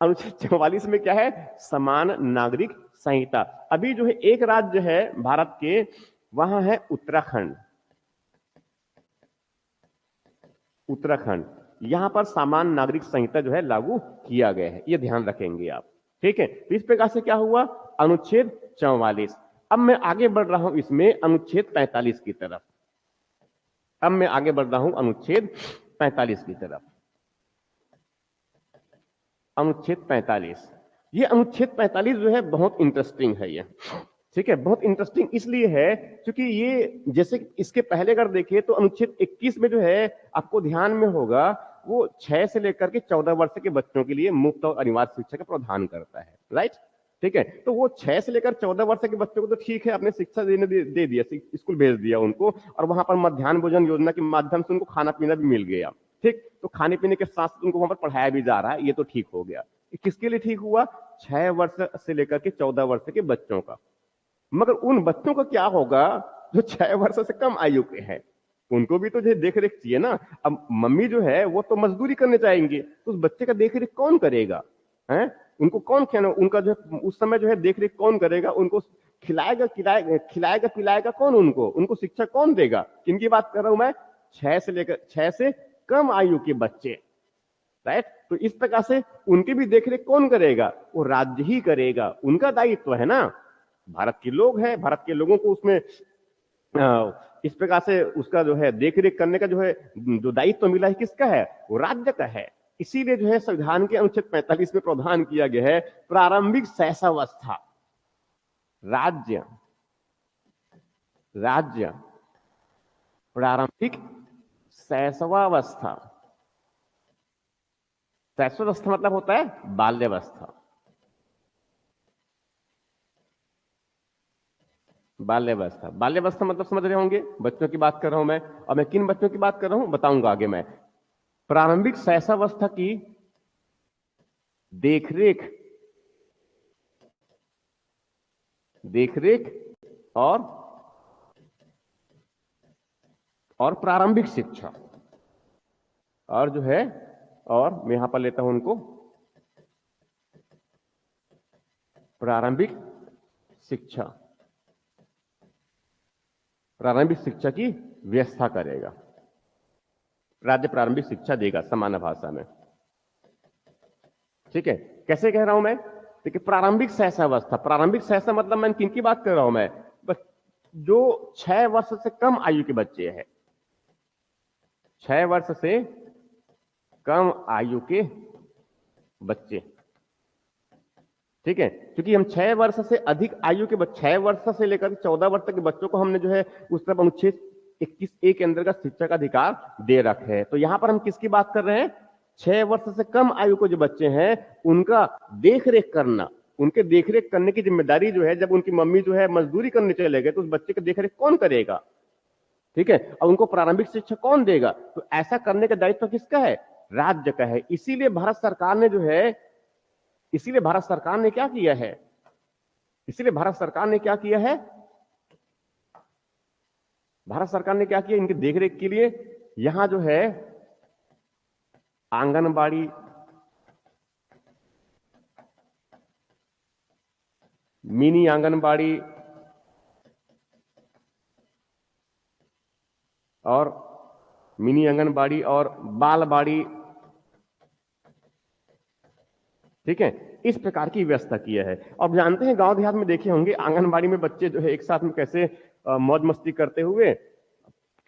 अनुच्छेद 44 में क्या है, समान नागरिक संहिता। अभी जो है एक राज्य है भारत के, वहां है उत्तराखंड, उत्तराखंड, यहां पर समान नागरिक संहिता जो है लागू किया गया है, ये ध्यान रखेंगे आप। ठीक है, तो इस प्रकार से क्या हुआ, अनुच्छेद 44। अब मैं आगे बढ़ रहा हूं इसमें अनुच्छेद 45 की तरफ, अब मैं आगे बढ़ रहा हूं अनुच्छेद 45 की तरफ। अनुच्छेद 45, ये अनुच्छेद 45 जो है बहुत इंटरेस्टिंग है ये, ठीक है, बहुत इंटरेस्टिंग इसलिए है क्योंकि ये, जैसे इसके पहले अगर देखिए तो अनुच्छेद 21 में जो है आपको ध्यान में होगा, वो 6 से लेकर के 14 वर्ष के बच्चों के लिए मुफ्त और अनिवार्य शिक्षा का प्रावधान करता है, राइट। ठीक है, तो वो 6 से लेकर 14 वर्ष के बच्चों को तो ठीक है, आपने शिक्षा देने दे दिया, स्कूल भेज दिया उनको, और वहां पर मध्याह्न भोजन योजना के माध्यम से उनको खाना पीना भी मिल गया, ठीक, तो खाने पीने के साथ उनको वहां पर पढ़ाया भी जा रहा है, ये तो ठीक हो गया। किसके लिए ठीक हुआ, 6 वर्ष से लेकर के 14 वर्ष के बच्चों का। मगर उन बच्चों का क्या होगा जो 6 वर्ष से कम आयु के हैं, उनको भी तो जो देख रेख चाहिए ना। अब मम्मी जो है वो तो मजदूरी करने जाएंगे, तो उस बच्चे का देख रेख कौन करेगा, है, उनको कौन खाना, उनका जो है उस समय जो है देख रेख कौन करेगा, उनको खिलाएगा खिलाएगा पिलाएगा कौन, उनको उनको शिक्षा कौन देगा, किनकी बात कर रहा हूं मैं, 6 से कम आयु के बच्चे, राइट। तो इस प्रकार से उनकी भी देखरेख कौन करेगा, वो राज्य ही करेगा, उनका दायित्व है ना। भारत के लोग हैं, भारत के लोगों को उसमें इस प्रकार से उसका जो है देखरेख करने का जो है जो दायित्व मिला है, किसका है, वो राज्य का है। इसीलिए जो है संविधान के अनुच्छेद 45 में प्रावधान किया गया है, प्रारंभिक शैशवावस्था, राज्य राज्य प्रारंभिक शैशवावस्था, शैशवावस्था मतलब होता है बाल्यावस्था, बाल्यावस्था, बाल्यावस्था मतलब समझ रहे होंगे, बच्चों की बात कर रहा हूं मैं, और मैं किन बच्चों की बात कर रहा हूं बताऊंगा आगे मैं। प्रारंभिक शैशवावस्था की देखरेख देखरेख और प्रारंभिक शिक्षा, और जो है, और मैं यहां पर लेता हूं उनको प्रारंभिक शिक्षा, प्रारंभिक शिक्षा की व्यवस्था करेगा, राज्य प्रारंभिक शिक्षा देगा सामान्य भाषा में। ठीक है, कैसे कह रहा हूं मैं, देखिए प्रारंभिक शैशवावस्था, प्रारंभिक शैशव मतलब मैं किन की बात कर रहा हूं मैं, बस जो 6 वर्ष से कम आयु के बच्चे हैं, 6 वर्ष से कम आयु के बच्चे, ठीक है, क्योंकि हम 6 वर्ष से अधिक आयु के 6 वर्ष से लेकर 14 वर्ष तक के बच्चों को हमने जो है उस तरफ अनुच्छेद 21A के अंतर्गत शिक्षा का अधिकार दे रखे है। तो यहां पर हम किसकी बात कर रहे हैं, 6 वर्ष से कम आयु के जो बच्चे हैं उनका देखरेख करना, उनके देखरेख करने की जिम्मेदारी जो है, जब उनकी मम्मी जो है मजदूरी करने चले गए तो उस बच्चे की देखरेख कौन करेगा, ठीक है, और उनको प्रारंभिक शिक्षा कौन देगा, तो ऐसा करने का दायित्व किसका है, राज्य का है। इसीलिए भारत सरकार ने जो है, इसीलिए भारत सरकार ने क्या किया है, इसीलिए भारत सरकार ने क्या किया है, भारत सरकार ने क्या किया, इनकी देखरेख के लिए यहां जो है आंगनबाड़ी, मिनी आंगनबाड़ी और मिनी आंगनबाड़ी और बालबाड़ी, ठीक है, इस प्रकार की व्यवस्था किया है। और जानते हैं गांव देहात में देखे होंगे आंगनबाड़ी में बच्चे जो है एक साथ में कैसे मौज मस्ती करते हुए,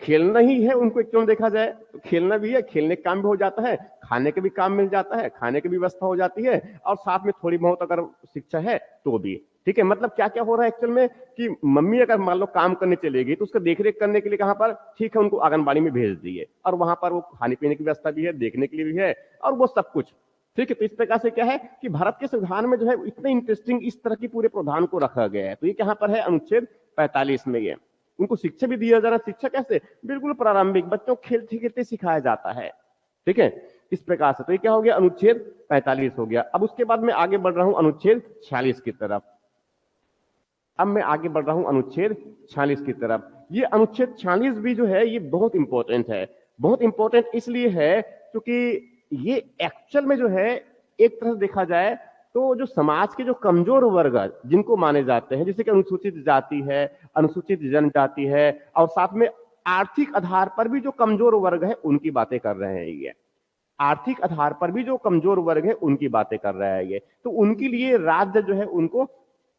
खेलना ही है उनको, क्यों देखा जाए तो खेलना भी है, खेलने का काम भी हो जाता है, खाने के भी काम मिल जाता है, खाने की भी व्यवस्था हो जाती है, और साथ में थोड़ी बहुत अगर शिक्षा है तो भी ठीक है। मतलब क्या क्या हो रहा है एक्चुअल में कि मम्मी अगर मान लो काम करने चलेगी तो उसका देखरेख करने के लिए कहां पर, ठीक है उनको आंगनबाड़ी में भेज दिए, और वहां पर वो खाने पीने की व्यवस्था भी है, देखने के लिए भी है, और वो सब कुछ ठीक है। तो इस प्रकार से क्या है कि भारत के संविधान में जो है इतने इंटरेस्टिंग इस तरह की पूरे प्रावधान को रखा गया है। तो ये कहां पर है, अनुच्छेद 45 में। ये उनको शिक्षा भी दिया जा रहा है। शिक्षा कैसे, बिल्कुल प्रारंभिक बच्चों को खेलते खेलते सिखाया जाता है, ठीक है, इस प्रकार से। तो ये क्या हो गया, अनुच्छेद 45 हो गया। अब उसके बाद मैं आगे बढ़ रहा हूं अनुच्छेद 46 की तरफ। अब मैं आगे बढ़ रहा हूं अनुच्छेद 46 की तरफ। ये अनुच्छेद 46 भी जो है ये बहुत इंपॉर्टेंट है। बहुत इंपॉर्टेंट इसलिए है क्योंकि ये एक्चुअल में जो है एक तरह से देखा जाए तो जो समाज के जो कमजोर वर्ग जिनको माने जाते हैं, जैसे कि अनुसूचित जाति है, अनुसूचित जनजाति है, और साथ में आर्थिक आधार पर भी जो कमजोर वर्ग है उनकी बातें कर रहे हैं ये। आर्थिक आधार पर भी जो कमजोर वर्ग है उनकी बातें कर रहा है ये। तो उनके लिए राज्य जो है उनको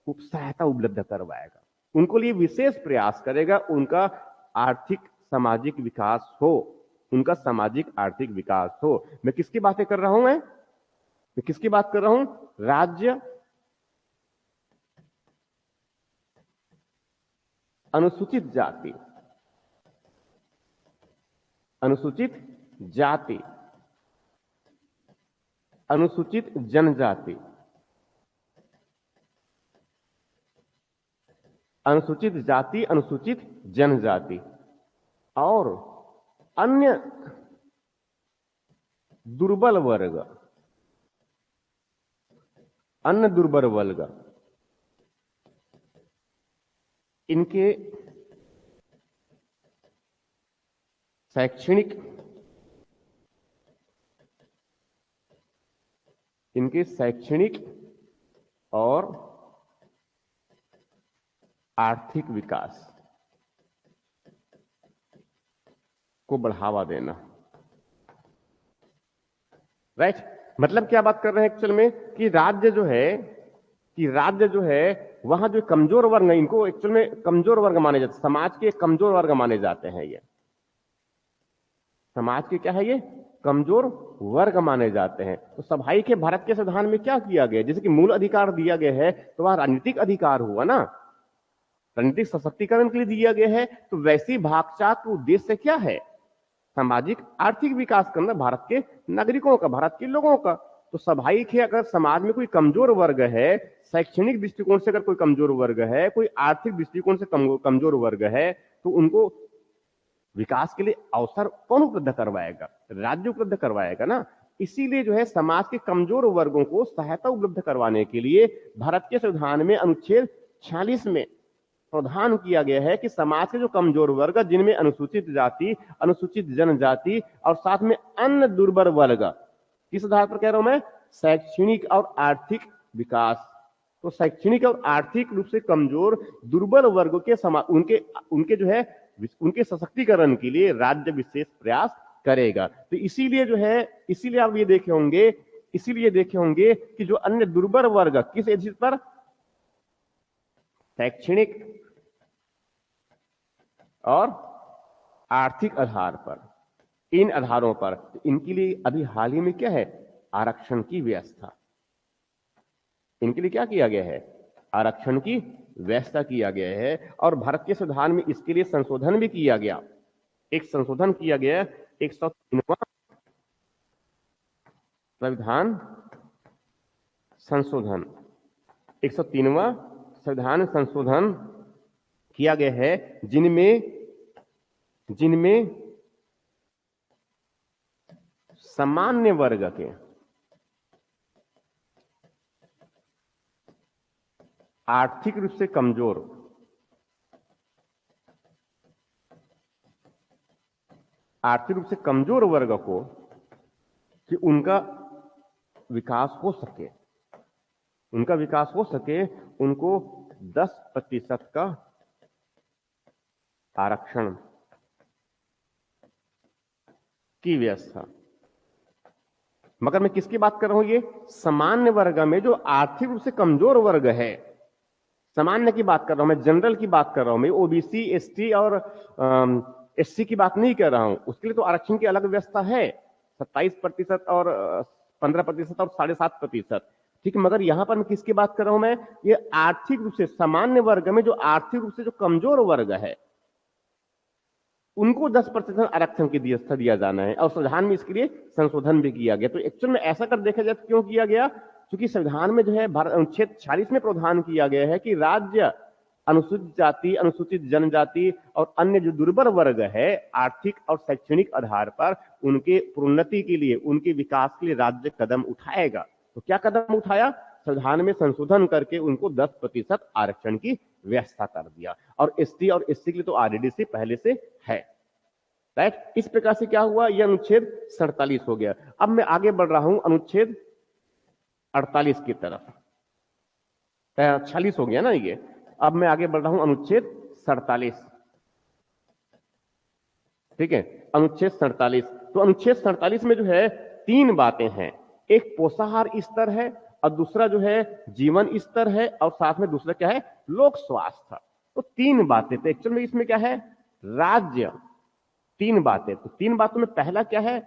सहायता उपलब्ध करवाएगा, उनको लिए विशेष प्रयास करेगा, उनका आर्थिक सामाजिक विकास हो, उनका सामाजिक आर्थिक विकास हो। मैं किसकी बातें कर रहा हूं, मैं किसकी बात कर रहा हूं, राज्य अनुसूचित जाति, अनुसूचित जाति, अनुसूचित जनजाति, अनुसूचित जाति, अनुसूचित जनजाति, और अन्य दुर्बल वर्ग, अन्य दुर्बल वर्ग, इनके शैक्षणिक, इनके शैक्षणिक और आर्थिक विकास को बढ़ावा देना। राइट, मतलब क्या बात कर रहे हैं एक्चुअल में कि राज्य जो है, कि राज्य जो है वहां जो कमजोर वर्ग है इनको एक्चुअल में कमजोर वर्ग माने जाते, समाज के कमजोर वर्ग माने जाते हैं ये, समाज के क्या है ये, कमजोर वर्ग माने जाते हैं। तो सभाई के भारत के संविधान में क्या किया गया, जैसे कि मूल अधिकार दिया गया है तो वह राजनीतिक अधिकार हुआ ना, राजनीतिक सशक्तिकरण के लिए दिया गया है। तो वैसी भागचाल का उद्देश्य क्या है, सामाजिक आर्थिक विकास करना भारत के नागरिकों का, भारत के लोगों का। तो स्वाभाविक है अगर समाज में कोई कमजोर वर्ग है, शैक्षणिक दृष्टिकोण से अगर कोई कमजोर वर्ग है, कोई आर्थिक दृष्टिकोण से कमजोर वर्ग है, तो उनको विकास के लिए अवसर कौन उपलब्ध करवाएगा, राज्य उपलब्ध करवाएगा ना। इसीलिए जो है समाज के कमजोर वर्गों को सहायता उपलब्ध करवाने के लिए भारत के संविधान में अनुच्छेद 46 में प्रावधान किया गया है कि समाज के जो कमजोर वर्ग जिनमें अनुसूचित जाति, अनुसूचित जनजाति और साथ में अन्य दुर्बल वर्ग, किस आधार पर कह रहा हूं मैं, शैक्षणिक और आर्थिक विकास। तो शैक्षणिक और आर्थिक रूप से कमजोर दुर्बल वर्ग के उनके उनके जो है उनके सशक्तिकरण के लिए राज्य विशेष प्रयास करेगा। तो इसीलिए जो है, इसीलिए आप ये देखे होंगे, इसीलिए देखे होंगे कि जो अन्य दुर्बल वर्ग किस एजिस पर, शैक्षणिक और आर्थिक आधार पर, इन आधारों पर इनके लिए अभी हाल ही में क्या है, आरक्षण की व्यवस्था, इनके लिए क्या किया गया है, आरक्षण की व्यवस्था किया गया है। और भारत के संविधान में इसके लिए संशोधन भी किया गया, एक संशोधन किया गया 103वां संविधान संशोधन, 103वां संविधान संशोधन किया गया है, जिनमें जिनमें सामान्य वर्ग के, आर्थिक रूप से कमजोर, आर्थिक रूप से कमजोर वर्ग को कि उनका विकास हो सके, उनका विकास हो सके, उनको 10% का आरक्षण की व्यवस्था, मगर मैं किसकी बात कर रहा हूं, ये सामान्य वर्ग में जो आर्थिक रूप से कमजोर वर्ग है, सामान्य की बात कर रहा हूं मैं, जनरल की बात कर रहा हूं मैं, ओबीसी एसटी और एससी की बात नहीं कर रहा हूं। उसके लिए तो आरक्षण की अलग व्यवस्था है, 27% और 15% और 7.5%। ठीक है, मगर यहां पर मैं किसकी बात कर रहा हूं, मैं ये आर्थिक रूप से सामान्य वर्ग में जो आर्थिक रूप से जो कमजोर वर्ग है उनको 10% आरक्षण की व्यवस्था दिया जाना है, और संविधान में इसके लिए संशोधन भी किया गया। तो एक्चुअल में ऐसा कर देखा जाए तो क्यों किया गया, क्योंकि संविधान में जो है अनुच्छेद 46 में प्रावधान किया गया है कि राज्य अनुसूचित जाति, अनुसूचित जनजाति और अन्य जो दुर्बल वर्ग है आर्थिक और शैक्षणिक आधार पर, उनके प्रोन्नति के लिए, उनके विकास के लिए राज्य कदम उठाएगा। तो क्या कदम उठाया, संविधान में संशोधन करके उनको 10% आरक्षण की व्यवस्था कर दिया। और एसटी और एससी के लिए तो ऑलरेडी से पहले से है, राइट। इस प्रकार से क्या हुआ, यह अनुच्छेद 47 हो गया। अब मैं आगे बढ़ रहा हूं अनुच्छेद 48 की तरफ, 46 हो गया ना ये। अब मैं आगे बढ़ रहा हूं अनुच्छेद 47, ठीक है, अनुच्छेद 47। तो अनुच्छेद 47 में जो है 3 बातें हैं, एक पोषाहार स्तर है और दूसरा जो है जीवन स्तर है और साथ में दूसरा क्या है, लोक स्वास्थ्य। तो 3 बातें। तो एक्चुअल में इसमें क्या है, राज्य 3 बातें। तो 3 बातों में पहला क्या है,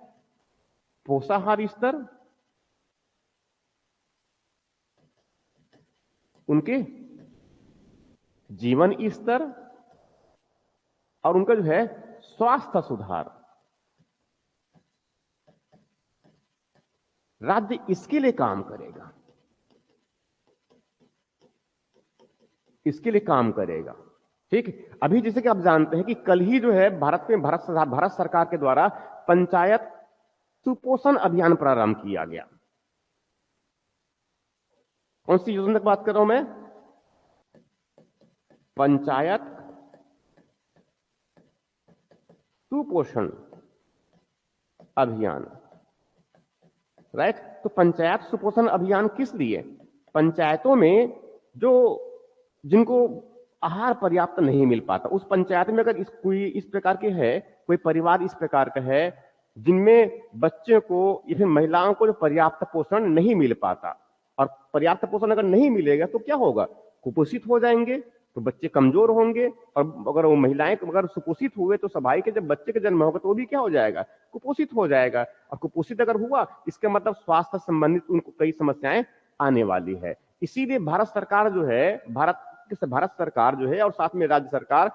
पोषाहार स्तर, उनके जीवन स्तर और उनका जो है स्वास्थ्य सुधार। राज्य इसके लिए काम करेगा, इसके लिए काम करेगा। ठीक, अभी जैसे कि आप जानते हैं कि कल ही जो है भारत में भारत सरकार के द्वारा पंचायत सुपोषण अभियान प्रारंभ किया गया। कौन सी योजना की बात कर रहा हूं मैं, पंचायत सुपोषण अभियान, राइट। तो पंचायत सुपोषण अभियान किस लिए, पंचायतों में जो जिनको आहार पर्याप्त नहीं मिल पाता, उस पंचायत में अगर कोई इस प्रकार के है, कोई परिवार इस प्रकार का है जिनमें बच्चे को या फिर महिलाओं को जो पर्याप्त पोषण नहीं मिल पाता, और पर्याप्त पोषण अगर नहीं मिलेगा तो क्या होगा, कुपोषित हो जाएंगे, तो बच्चे कमजोर होंगे। और अगर वो महिलाएं अगर सुपोषित हुए तो स्वाभाविक है जब बच्चे का जन्म होगा तो वो भी क्या हो जाएगा, कुपोषित हो जाएगा। और कुपोषित अगर हुआ इसका मतलब स्वास्थ्य संबंधित उनको कई समस्याएं आने वाली है। इसीलिए भारत सरकार जो है, भारत सरकार जो है और साथ में राज्य सरकार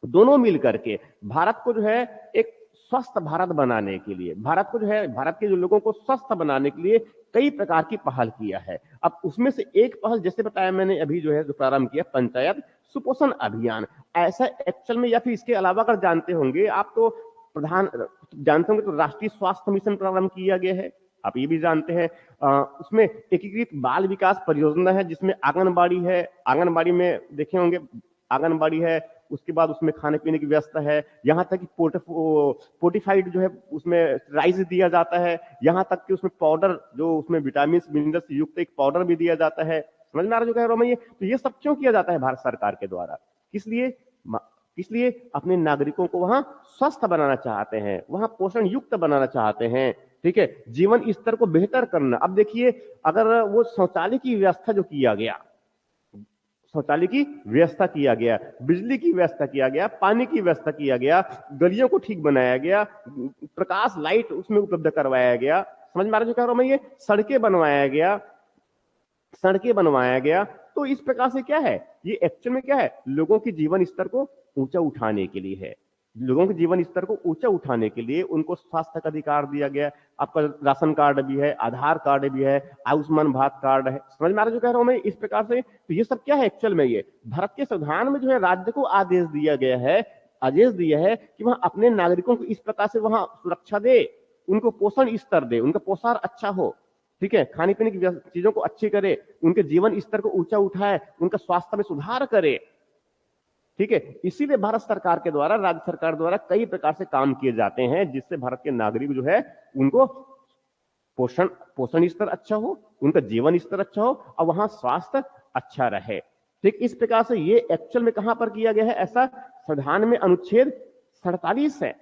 दोनों मिलकर के भारत को जो है एक स्वस्थ भारत बनाने के लिए, भारत को जो है, भारत के जो लोगों को स्वस्थ बनाने के लिए कई प्रकार की पहल किया है। अब उसमें से एक पहल जैसे बताया मैंने अभी जो है जो प्रारंभ किया, पंचायत सुपोषण अभियान। ऐसा एक्चुअल में, या फिर इसके अलावा अगर जानते होंगे आप तो जानते होंगे तो राष्ट्रीय स्वास्थ्य मिशन प्रारंभ किया गया है, आप ये भी जानते हैं। उसमें एकीकृत बाल विकास परियोजना है जिसमें आंगनबाड़ी है, आंगनबाड़ी में देखे होंगे, आंगनबाड़ी है, उसके बाद उसमें खाने पीने की व्यवस्था है, यहां तक कि पोर्टिफाइड जो है उसमें राइस दिया जाता है, यहां तक कि उसमें पाउडर जो उसमें विटामिन मिनरल्स युक्त एक पाउडर भी दिया जाता है। समझ में आ रहा जो कह रहा हूं मैं ये, तो ये सब क्यों किया जाता है भारत सरकार के द्वारा, किस लिए, इसलिए अपने नागरिकों को वहां स्वस्थ बनाना चाहते हैं, वहां पोषण युक्त बनाना चाहते हैं। ठीक है, जीवन स्तर को बेहतर करना। अब देखिए, अगर वो शौचालय की व्यवस्था जो किया गया, शौचालय की व्यवस्था किया गया, बिजली की व्यवस्था किया गया, पानी की व्यवस्था किया गया, गलियों को ठीक बनाया गया, प्रकाश लाइट उसमें उपलब्ध करवाया गया, समझ में आ रहा जो कह रहा हूं मैं ये, सड़कें बनवाया गया, सड़कें बनवाया गया। तो इस प्रकार से क्या है, ये एक्चुअल में क्या है, लोगों के जीवन स्तर को ऊंचा उठाने के लिए है, लोगों के जीवन स्तर को ऊंचा उठाने के लिए उनको स्वास्थ्य का अधिकार दिया गया। आपका राशन कार्ड भी है, आधार कार्ड भी है, आयुष्मान भारत कार्ड है, समझ में आ रहा जो कह रहा हूं मैं इस प्रकार से। तो ये सब क्या है एक्चुअल में, ये भारत के संविधान में जो है राज्य को आदेश दिया गया है, आदेश दिया है कि वहां अपने नागरिकों को इस प्रकार से वहां सुरक्षा दे, उनको पोषण स्तर दे, उनका पोषण अच्छा हो, ठीक है, खाने पीने की चीजों को अच्छी करे, उनके जीवन स्तर को ऊंचा उठाए, उनका स्वास्थ्य में सुधार करे। ठीक है, इसीलिए भारत सरकार के द्वारा, राज्य सरकार द्वारा कई प्रकार से काम किए जाते हैं जिससे भारत के नागरिक जो है उनको पोषण स्तर अच्छा हो, उनका जीवन स्तर अच्छा हो और वहां स्वास्थ्य अच्छा रहे। ठीक इस प्रकार से ये एक्चुअल में कहां पर किया गया है ऐसा, संविधान में अनुच्छेद 47 है,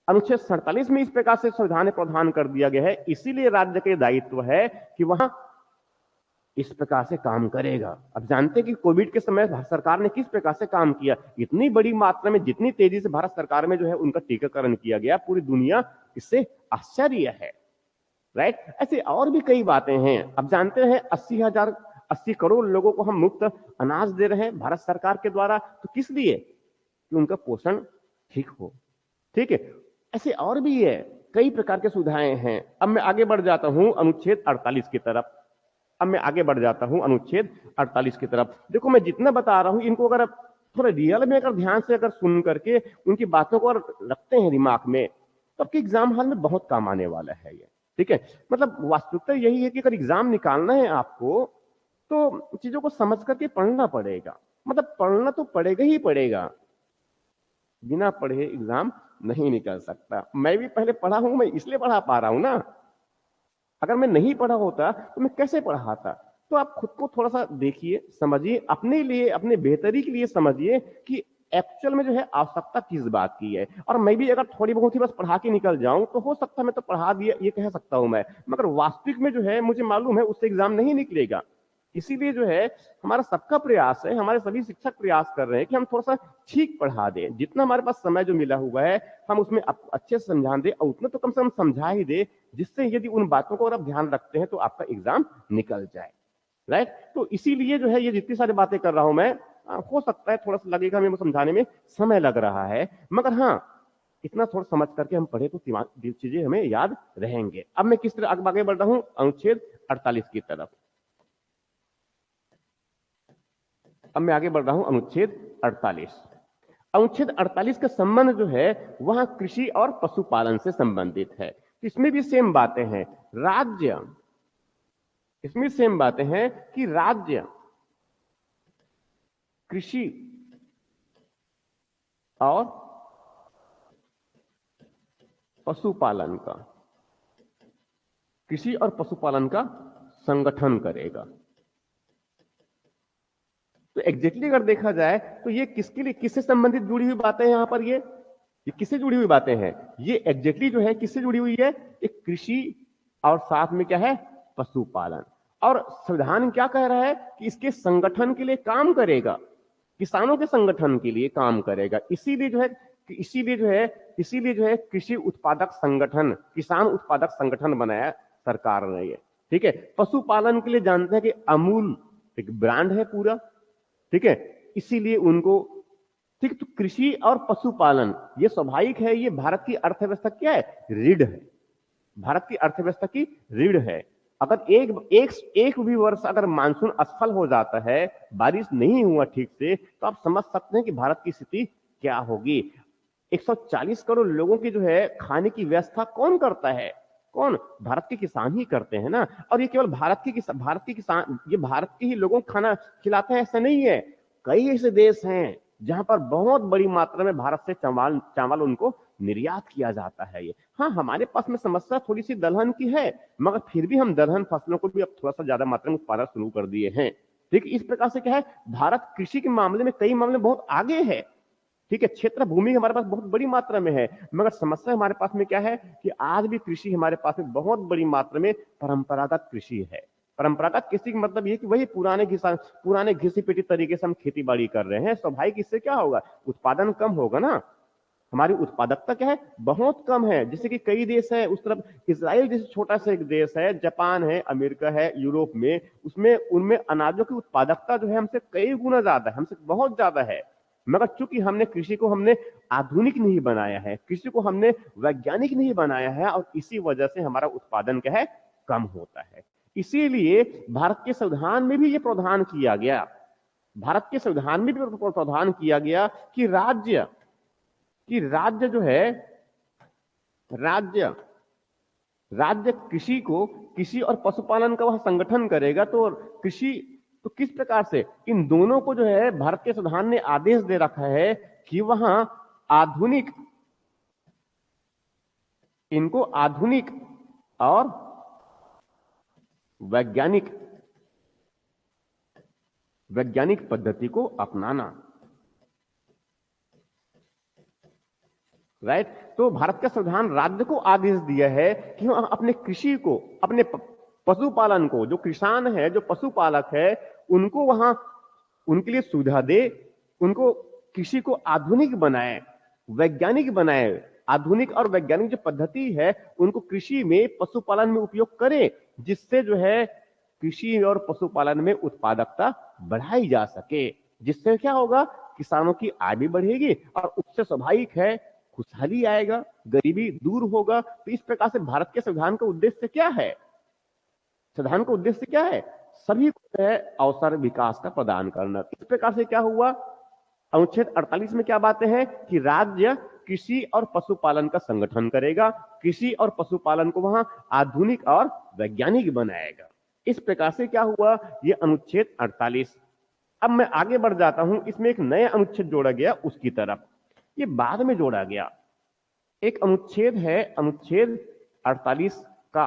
अनुच्छेद 47 में इस प्रकार से संविधान में प्रावधान कर दिया गया है, इसीलिए राज्य के दायित्व है कि वहां इस प्रकार से काम करेगा। अब जानते हैं कि कोविड के समय भारत सरकार ने किस प्रकार से काम किया, इतनी बड़ी मात्रा में, जितनी तेजी से भारत सरकार में जो है उनका टीकाकरण किया गया, पूरी दुनिया इससे आश्चर्य है। राइट, ऐसे और भी कई बातें हैं। अब जानते हैं 80 करोड़ लोगों को हम मुफ्त अनाज दे रहे हैं भारत सरकार के द्वारा, तो किस लिए? कि उनका पोषण ठीक हो। ठीक है, ऐसे और भी है, कई प्रकार के सुविधाएं हैं। अब मैं आगे बढ़ जाता हूं अनुच्छेद 48 की तरफ। अब मैं आगे बढ़ जाता हूं अनुच्छेद 48 की तरफ। देखो, मैं जितना बता रहा हूं, इनको अगर आप थोड़ा रियल में अगर ध्यान से अगर सुन करके उनकी बातों को अगर रखते हैं दिमाग में, तो आपके एग्जाम हॉल में बहुत काम आने वाला है ये। ठीक है, मतलब वास्तविकता यही है कि अगर एग्जाम निकालना है आपको, तो चीजों को समझ करके पढ़ना पड़ेगा। मतलब पढ़ना तो पड़ेगा ही पड़ेगा, बिना पढ़े एग्जाम नहीं निकल सकता। मैं भी पहले पढ़ा हूं, मैं इसलिए पढ़ा पा रहा हूं ना। अगर मैं नहीं पढ़ा होता तो मैं कैसे पढ़ाता? तो आप खुद को थोड़ा सा देखिए, समझिए, अपने लिए, अपने बेहतरी के लिए समझिए कि एक्चुअल में जो है आवश्यकता किस बात की है। और मैं भी अगर थोड़ी बहुत ही बस पढ़ा के निकल जाऊं, तो हो सकता है मैं तो पढ़ा दिया ये कह सकता हूं मैं, मगर वास्तविक में जो है मुझे मालूम है उससे एग्जाम नहीं निकलेगा। इसीलिए जो है हमारा सबका प्रयास है, हमारे सभी शिक्षक प्रयास कर रहे हैं कि हम थोड़ा सा ठीक पढ़ा दें। जितना हमारे पास समय जो मिला हुआ है, हम उसमें अच्छे से समझा दें, और उतना तो कम से कम समझा ही दे, जिससे यदि उन बातों को अगर आप ध्यान रखते हैं तो आपका एग्जाम निकल जाए। राइट, तो इसीलिए जो है ये जितनी सारी बातें कर रहा हूं मैं, हो सकता है थोड़ा सा लगेगा हमें समझाने में समय लग रहा है, मगर हाँ, इतना थोड़ा समझ करके हम पढ़े तो चीजें हमें याद रहेंगे। अब मैं किस तरह आगे बढ़ रहा हूं अनुच्छेद 48 की तरफ। अब मैं आगे बढ़ रहा हूं अनुच्छेद 48। अनुच्छेद 48 का संबंध जो है वह कृषि और पशुपालन से संबंधित है। इसमें भी सेम बातें हैं। राज्य, इसमें सेम बातें हैं कि राज्य कृषि और पशुपालन का, कृषि और पशुपालन का संगठन करेगा। तो एग्जैक्टली अगर देखा जाए तो ये किसके लिए, किससे संबंधित जुड़ी हुई बातें हैं यहां पर? ये किससे जुड़ी हुई बातें हैं? ये एग्जैक्टली जो है किससे जुड़ी हुई है? एक कृषि और साथ में क्या है? पशुपालन। और संविधान क्या कह रहा है कि इसके संगठन के लिए काम करेगा, किसानों के संगठन के लिए काम करेगा। इसीलिए जो है इसीलिए जो है कृषि उत्पादक संगठन, किसान उत्पादक संगठन बनाया सरकार ने ये। ठीक है, पशुपालन के लिए जानते हैं कि अमूल एक ब्रांड है पूरा। ठीक है, इसीलिए उनको, ठीक, तो कृषि और पशुपालन ये स्वाभाविक है, ये भारत की अर्थव्यवस्था क्या है? रीढ़ है, भारत की अर्थव्यवस्था की रीढ़ है। अगर एक एक एक भी वर्ष अगर मानसून असफल हो जाता है, बारिश नहीं हुआ ठीक से, तो आप समझ सकते हैं कि भारत की स्थिति क्या होगी। 140 करोड़ लोगों की जो है खाने की व्यवस्था कौन करता है? कौन? भारत के किसान ही करते हैं ना। और ये केवल भारत के किसान, ये भारत के ही लोगों को खाना खिलाते हैं ऐसा नहीं है। कई ऐसे देश हैं जहां पर बहुत बड़ी मात्रा में भारत से चावल चावल उनको निर्यात किया जाता है। ये, हाँ, हमारे पास में समस्या थोड़ी सी दलहन की है, मगर फिर भी हम दलहन फसलों को भी अब थोड़ा सा ज्यादा मात्रा में उत्पादन शुरू कर दिए हैं। ठीक, इस प्रकार से क्या है, भारत कृषि के मामले में कई मामले बहुत आगे है। ठीक है, क्षेत्र भूमि हमारे पास बहुत बड़ी मात्रा में है, मगर समस्या हमारे पास में क्या है कि आज भी कृषि हमारे पास में बहुत बड़ी मात्रा में परंपरागत कृषि है। परंपरागत कृषि का मतलब ये कि वही पुराने किसान, पुराने घिसी पिटी तरीके से हम खेती बाड़ी कर रहे हैं। स्वाभाविक इससे क्या होगा? उत्पादन कम होगा ना। हमारी उत्पादकता क्या है? बहुत कम है। जैसे कि कई देश है उस तरफ, इसराइल जैसे छोटा सा एक देश है, जापान है, अमेरिका है, यूरोप में, उसमें उनमें अनाजों की उत्पादकता जो है हमसे कई गुना ज्यादा है, हमसे बहुत ज्यादा है। मगर चूंकि हमने कृषि को हमने आधुनिक नहीं बनाया है, कृषि को हमने वैज्ञानिक नहीं बनाया है, और इसी वजह से हमारा उत्पादन क्या है? कम होता है। इसीलिए भारत के संविधान में भी यह प्रावधान किया गया, भारत के संविधान में भी प्रावधान किया गया कि राज्य जो है, राज्य राज्य कृषि और पशुपालन का वह संगठन करेगा। तो कृषि, तो किस प्रकार से इन दोनों को जो है भारत के संविधान ने आदेश दे रखा है कि वहां आधुनिक, इनको आधुनिक और वैज्ञानिक पद्धति को अपनाना। राइट। तो भारत का संविधान राज्य को आदेश दिया है कि वह अपने कृषि को, अपने पशुपालन को, जो किसान है, जो पशुपालक है, उनको वहां उनके लिए सुविधा दे, उनको कृषि को आधुनिक बनाए, वैज्ञानिक बनाए। आधुनिक और वैज्ञानिक जो पद्धति है उनको कृषि में, पशुपालन में उपयोग करें, जिससे जो है कृषि और पशुपालन में उत्पादकता बढ़ाई जा सके। जिससे क्या होगा, किसानों की आय भी बढ़ेगी और उससे स्वाभाविक है खुशहाली आएगा, गरीबी दूर होगा। तो इस प्रकार से भारत के संविधान का उद्देश्य क्या है? संविधान का उद्देश्य क्या है? सभी को है अवसर विकास का प्रदान करना। इस प्रकार से क्या हुआ, अनुच्छेद 48 में क्या बातें हैं कि राज्य कृषि और पशुपालन का संगठन करेगा, कृषि और पशुपालन को वहां आधुनिक और वैज्ञानिक बनाएगा। इस प्रकार से क्या हुआ, यह अनुच्छेद 48। अब मैं आगे बढ़ जाता हूं, इसमें एक नया अनुच्छेद जोड़ा गया उसकी तरफ, ये बाद में जोड़ा गया। एक अनुच्छेद है अनुच्छेद 48 का,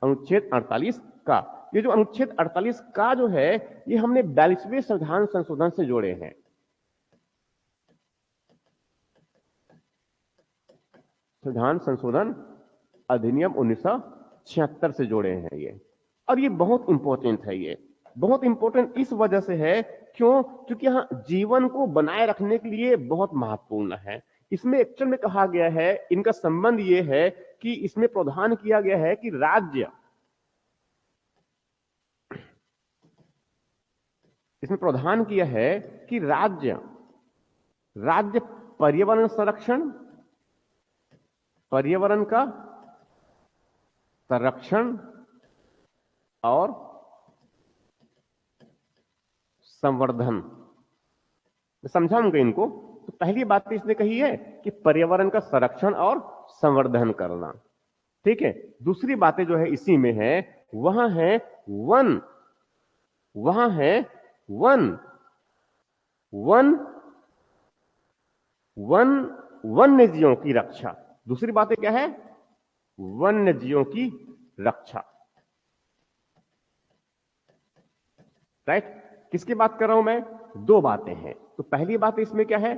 अनुच्छेद 48 का। ये जो अनुच्छेद 48 का जो है, ये हमने 42वें संविधान संशोधन से जोड़े हैं। संविधान संशोधन अधिनियम 1976 से जोड़े हैं ये। और ये बहुत इंपॉर्टेंट है, ये बहुत इंपॉर्टेंट इस वजह से है, क्यों? क्योंकि यहां जीवन को बनाए रखने के लिए बहुत महत्वपूर्ण है। इसमें एक्चुअल में कहा गया है, इनका संबंध ये है कि इसमें प्रावधान किया गया है कि राज्य, इसमें प्रावधान किया है कि राज्य पर्यावरण संरक्षण, पर्यावरण का संरक्षण और संवर्धन। मैं समझाऊंगा इनको। तो पहली बात तो इसने कही है कि पर्यावरण का संरक्षण और संवर्धन करना, ठीक है। दूसरी बातें जो है इसी में है, वहां है वन, वहां है वन वन वन वन्य जीवों की रक्षा। दूसरी बातें क्या है, वन्य जीवों की रक्षा, राइट। किसकी बात कर रहा हूं मैं? दो बातें हैं। तो पहली बात इसमें क्या है,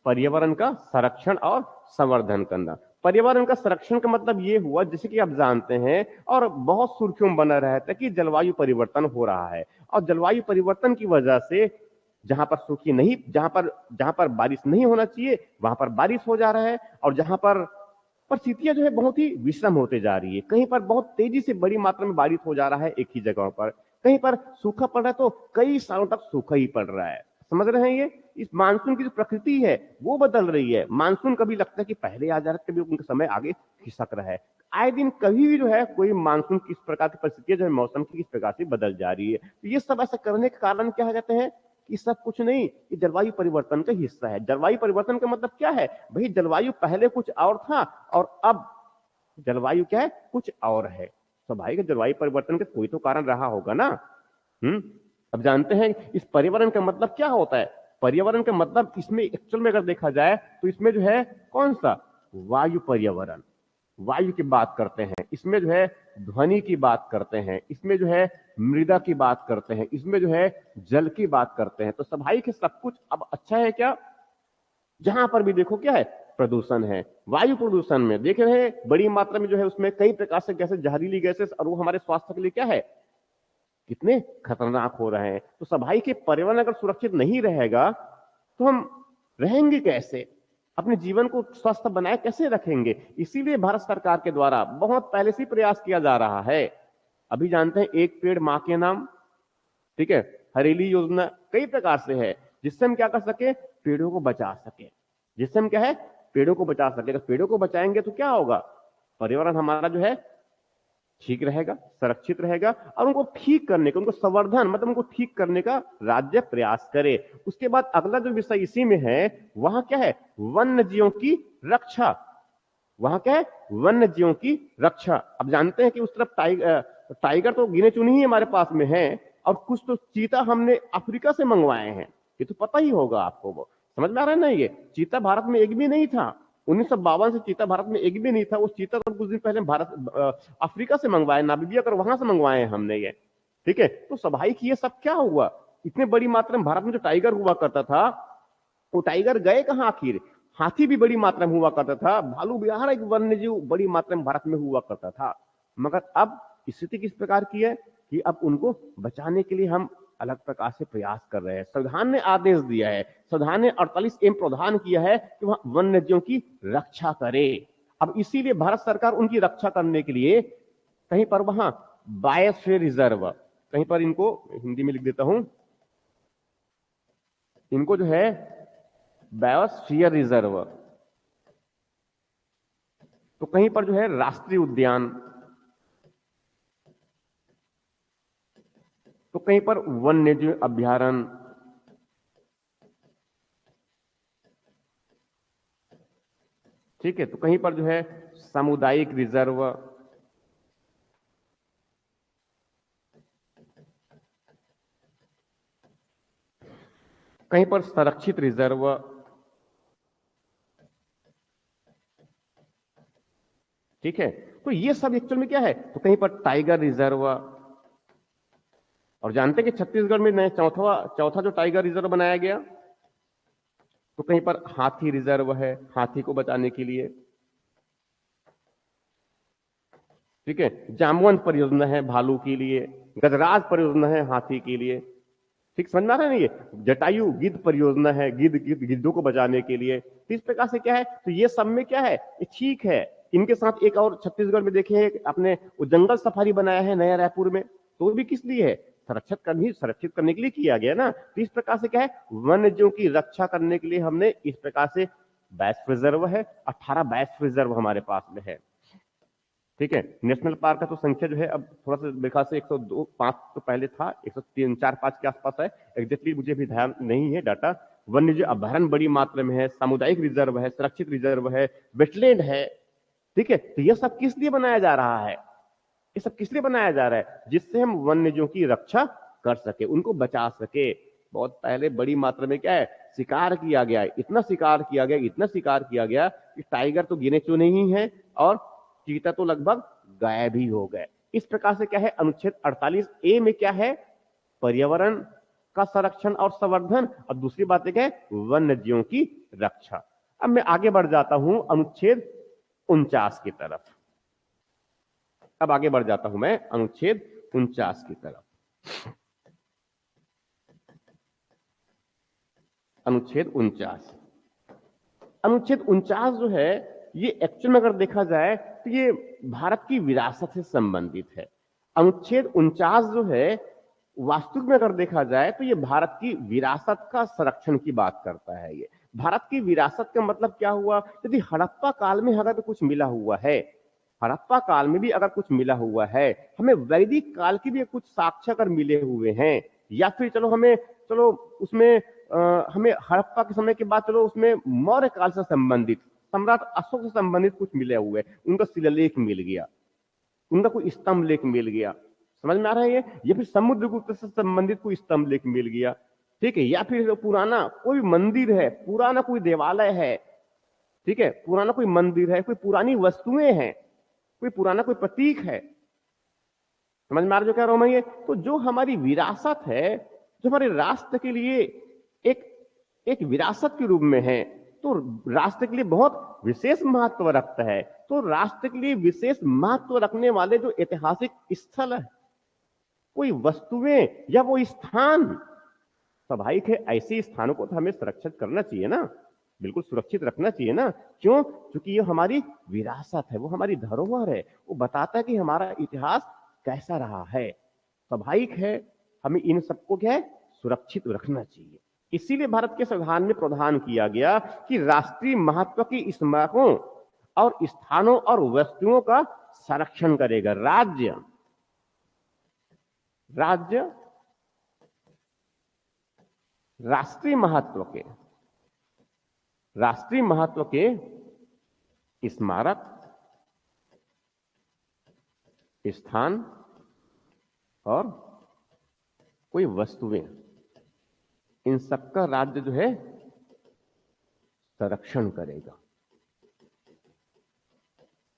पर्यावरण का संरक्षण और संवर्धन करना। पर्यावरण का संरक्षण का मतलब यह हुआ, जैसे कि आप जानते हैं और बहुत सुर्खियों में बना रहता है कि जलवायु परिवर्तन हो रहा है, और जलवायु परिवर्तन की वजह से जहां पर सूखी नहीं, जहां पर बारिश नहीं होना चाहिए वहां पर बारिश हो जा रहा है, और जहां पर परिस्थितियां जो है बहुत ही विषम होते जा रही है। कहीं पर बहुत तेजी से बड़ी मात्रा में बारिश हो जा रहा है एक ही जगह पर, कहीं पर सूखा पड़ रहा है तो कई सालों तक सूखा ही पड़ रहा है। समझ रहे हैं? ये इस मानसून की जो प्रकृति है वो बदल रही है। मानसून कभी लगता है कि पहले आ जा रहा है, कभी उनका समय आगे खिसक रहा है। आए दिन कभी भी जो है कोई मानसून किस प्रकार की परिस्थितियां जो है मौसम की किस प्रकार से बदल जा रही है। तो ये सब ऐसा करने के कारण क्या हो जाते हैं कि सब कुछ नहीं, ये जलवायु परिवर्तन का हिस्सा है। जलवायु परिवर्तन का मतलब क्या है भाई, जलवायु पहले कुछ और था और अब जलवायु क्या है, कुछ और है। स्वाभाविक जलवायु परिवर्तन का कोई तो कारण रहा होगा ना। अब जानते हैं इस पर्यावरण का मतलब क्या होता है। पर्यावरण का मतलब इसमें एक्चुअल में अगर देखा जाए तो इसमें जो है कौन सा, वायु पर्यावरण, वायु की बात करते हैं, इसमें जो है ध्वनि की बात करते हैं, इसमें जो है मृदा की बात करते हैं, इसमें जो है जल की बात करते हैं। तो स्वाभाविक है सब कुछ अब अच्छा है क्या? जहां पर भी देखो क्या है, प्रदूषण है। वायु प्रदूषण में देख रहे हैं बड़ी मात्रा में जो है उसमें कई प्रकार से गैसें, जहरीली गैसें, और वो हमारे स्वास्थ्य के लिए क्या है, कितने खतरनाक हो रहे हैं। तो स्वाभाविक है पर्यावरण अगर सुरक्षित नहीं रहेगा तो हम रहेंगे कैसे, अपने जीवन को स्वस्थ बनाए कैसे रखेंगे। इसीलिए भारत सरकार के द्वारा बहुत पहले से प्रयास किया जा रहा है। अभी जानते हैं एक पेड़ मां के नाम, ठीक है, हरेली योजना कई प्रकार से है जिससे हम क्या कर सके, पेड़ों को बचा सके, जिससे हम क्या है, पेड़ों को बचा सके। अगर पेड़ों को बचाएंगे तो क्या होगा, पर्यावरण हमारा जो है ठीक रहेगा, सुरक्षित रहेगा, और उनको ठीक करने का, उनको संवर्धन मतलब उनको ठीक करने का राज्य प्रयास करे। उसके बाद अगला जो विषय इसी में है वहां क्या है, वन्य जीवों की रक्षा। वहां क्या है, वन्य जीवों की रक्षा। अब जानते हैं कि उस तरफ टाइगर तो गिने चुने ही हमारे पास में है, और कुछ तो चीता हमने अफ्रीका से मंगवाए हैं, ये तो पता ही होगा आपको। वो समझ में आ रहा है ना, ये चीता भारत में एक भी नहीं था। 1952 से चीता भारत में एक भी नहीं था। वो चीता तो कुछ दिन पहले अफ्रीका से मंगवाए, नामीबिया कर वहां से मंगवाए हैं हमने ये, ठीक है। तो स्वाभाविक ये सब क्या हुआ, इतने बड़ी मात्रा में भारत में जो टाइगर हुआ करता था वो टाइगर गए कहां आखिर, हाथी भी बड़ी मात्रा में हुआ करता था, भालू भी, हर एक वन्य जीव बड़ी मात्रा में भारत में हुआ करता था। मगर अब स्थिति किस प्रकार की है कि अब उनको बचाने के लिए हम अलग प्रकार से प्रयास कर रहे हैं। संविधान ने आदेश दिया है, संविधान ने 48 प्रावधान किया है कि वह वन्य जीवों की रक्षा करे। अब इसीलिए भारत सरकार उनकी रक्षा करने के लिए कहीं पर वहां बायोस्फीयर रिजर्व, कहीं पर इनको हिंदी में लिख देता हूं, इनको जो है बायोस्फीयर रिजर्व, तो कहीं पर जो है राष्ट्रीय उद्यान, तो कहीं पर वन्यजीव अभ्यारण्य, ठीक है, तो कहीं पर जो है सामुदायिक रिजर्व, कहीं पर संरक्षित रिजर्व, ठीक है। तो ये सब एक्चुअल में क्या है, तो कहीं पर टाइगर रिजर्व, और जानते हैं कि छत्तीसगढ़ में नया चौथा जो टाइगर रिजर्व बनाया गया, तो कहीं पर हाथी रिजर्व है, हाथी को बचाने के लिए, ठीक है। जामवंत परियोजना है भालू के लिए, गजराज परियोजना है हाथी के लिए, ठीक, समझ में आ रहा है ना। ये जटायु गिद्ध परियोजना है, गिद्धों को बचाने के लिए। तो इस प्रकार से क्या है, तो ये सब में क्या है, ये ठीक है। इनके साथ एक और छत्तीसगढ़ में देखे अपने जंगल सफारी बनाया है नया रायपुर में, तो भी किस लिए है, सुरक्षित करने के लिए किया गया ना। तो इस प्रकार से क्या है, वन्य जीवों की रक्षा करने के लिए हमने इस प्रकार से बायोस्फीयर रिजर्व है, 18 बायोस्फीयर रिजर्व हमारे पास में है, ठीक है। नेशनल पार्क का तो संख्या जो है अब थोड़ा सा मेरे ख्याल से 102, 5 तो पहले था, 103, 4, 5 के आसपास है, एग्जैक्टली मुझे भी ध्यान नहीं है डाटा। वन्यजीव अभ्यारण्य बड़ी मात्रा में है, सामुदायिक रिजर्व है, सुरक्षित रिजर्व है, वेटलैंड है, ठीक है। तो यह सब किस लिए बनाया जा रहा है, ये सब किस लिए बनाया जा रहा है, जिससे हम वन्यजीवों की रक्षा कर सके, उनको बचा सके। बहुत पहले बड़ी मात्रा में क्या है, शिकार किया गया है, इतना शिकार किया गया, इतना शिकार किया गया कि टाइगर तो गिने चुने ही है, और चीता तो लगभग गायब ही हो गए। इस प्रकार से क्या है, अनुच्छेद 48A में क्या है, पर्यावरण का संरक्षण और संवर्धन, और दूसरी बात क्या है, वन्य जीवों की रक्षा। अब मैं आगे बढ़ जाता हूं अनुच्छेद 49 की तरफ। अब आगे बढ़ जाता हूं मैं अनुच्छेद 49 की तरफ। अनुच्छेद 49, अनुच्छेद 49 जो है, ये एक्चुअल में अगर देखा जाए तो ये भारत की विरासत से संबंधित है। अनुच्छेद 49 जो है, वास्तविक में अगर देखा जाए तो ये भारत की विरासत का संरक्षण की बात करता है। ये भारत की विरासत का मतलब क्या हुआ, यदि हड़प्पा काल में अगर कुछ मिला हुआ है, हड़प्पा काल में भी अगर कुछ मिला हुआ है, हमें वैदिक काल की भी कुछ साक्ष्य अगर मिले हुए हैं, या फिर चलो उसमें हमें हड़प्पा के समय के बाद चलो उसमें मौर्य काल से संबंधित, सम्राट अशोक से संबंधित कुछ मिले हुए, उनका शिलालेख मिल गया, उनका कोई स्तंभ लेख मिल गया, समझ में आ रहा है ये, या फिर समुद्रगुप्त से संबंधित कोई स्तंभ लेख मिल गया, ठीक है, या फिर पुराना कोई मंदिर है, पुराना कोई देवालय है, ठीक है, पुराना कोई मंदिर है, कोई पुरानी वस्तुएं हैं, कोई पुराना कोई प्रतीक है, समझ में आ रहा जो कह रहा हूं मैं ये। तो जो हमारी विरासत है, जो हमारे राष्ट्र के लिए एक एक विरासत के रूप में है, तो राष्ट्र के लिए बहुत विशेष महत्व रखता है। तो राष्ट्र के लिए विशेष महत्व रखने वाले जो ऐतिहासिक स्थल है, कोई वस्तुएं या वो स्थान, स्वाभाविक है ऐसे स्थानों को तो हमें सुरक्षित करना चाहिए ना, बिल्कुल सुरक्षित रखना चाहिए ना। क्यों, क्योंकि ये हमारी विरासत है, वो हमारी धरोहर है, वो बताता है कि हमारा इतिहास कैसा रहा है। स्वाभाविक है हमें इन सबको क्या है, सुरक्षित रखना चाहिए। इसीलिए भारत के संविधान में प्रावधान किया गया कि राष्ट्रीय महत्व की स्मारकों और स्थानों और वस्तुओं का संरक्षण करेगा राज्य। राज्य राष्ट्रीय महत्व के स्मारक, स्थान और कोई वस्तुएं, इन सबका राज्य जो है संरक्षण करेगा,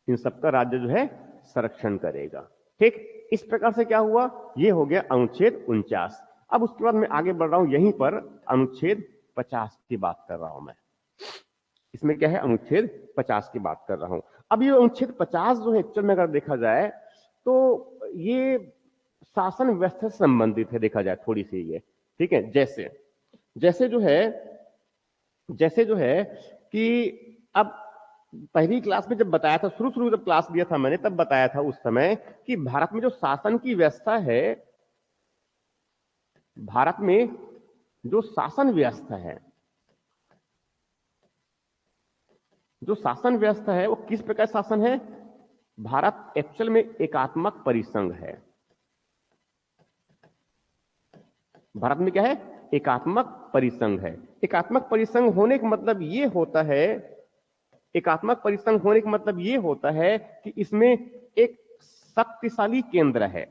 इन सबका राज्य जो है संरक्षण करेगा। ठीक, इस प्रकार से क्या हुआ, ये हो गया अनुच्छेद 49। अब उसके बाद मैं आगे बढ़ रहा हूं, यहीं पर अनुच्छेद 50 की बात कर रहा हूं मैं। इसमें क्या है, अनुच्छेद 50 की बात कर रहा हूं। अब ये अनुच्छेद 50 जो है एक्चुअल में अगर देखा जाए तो ये शासन व्यवस्था से संबंधित है, देखा जाए थोड़ी सी ये, ठीक है। जैसे जैसे जो है जैसे जो है कि अब पहली क्लास में जब बताया था, शुरू शुरू जब क्लास लिया था मैंने, तब बताया था उस समय कि भारत में जो शासन की व्यवस्था है, भारत में जो शासन व्यवस्था है, जो शासन व्यवस्था है वो किस प्रकार शासन है। भारत एक्चुअल में एकात्मक परिसंघ है। भारत में क्या है, एकात्मक परिसंघ है। एकात्मक परिसंघ होने का मतलब ये होता है, एकात्मक परिसंघ होने का मतलब ये होता है कि इसमें एक शक्तिशाली केंद्र है।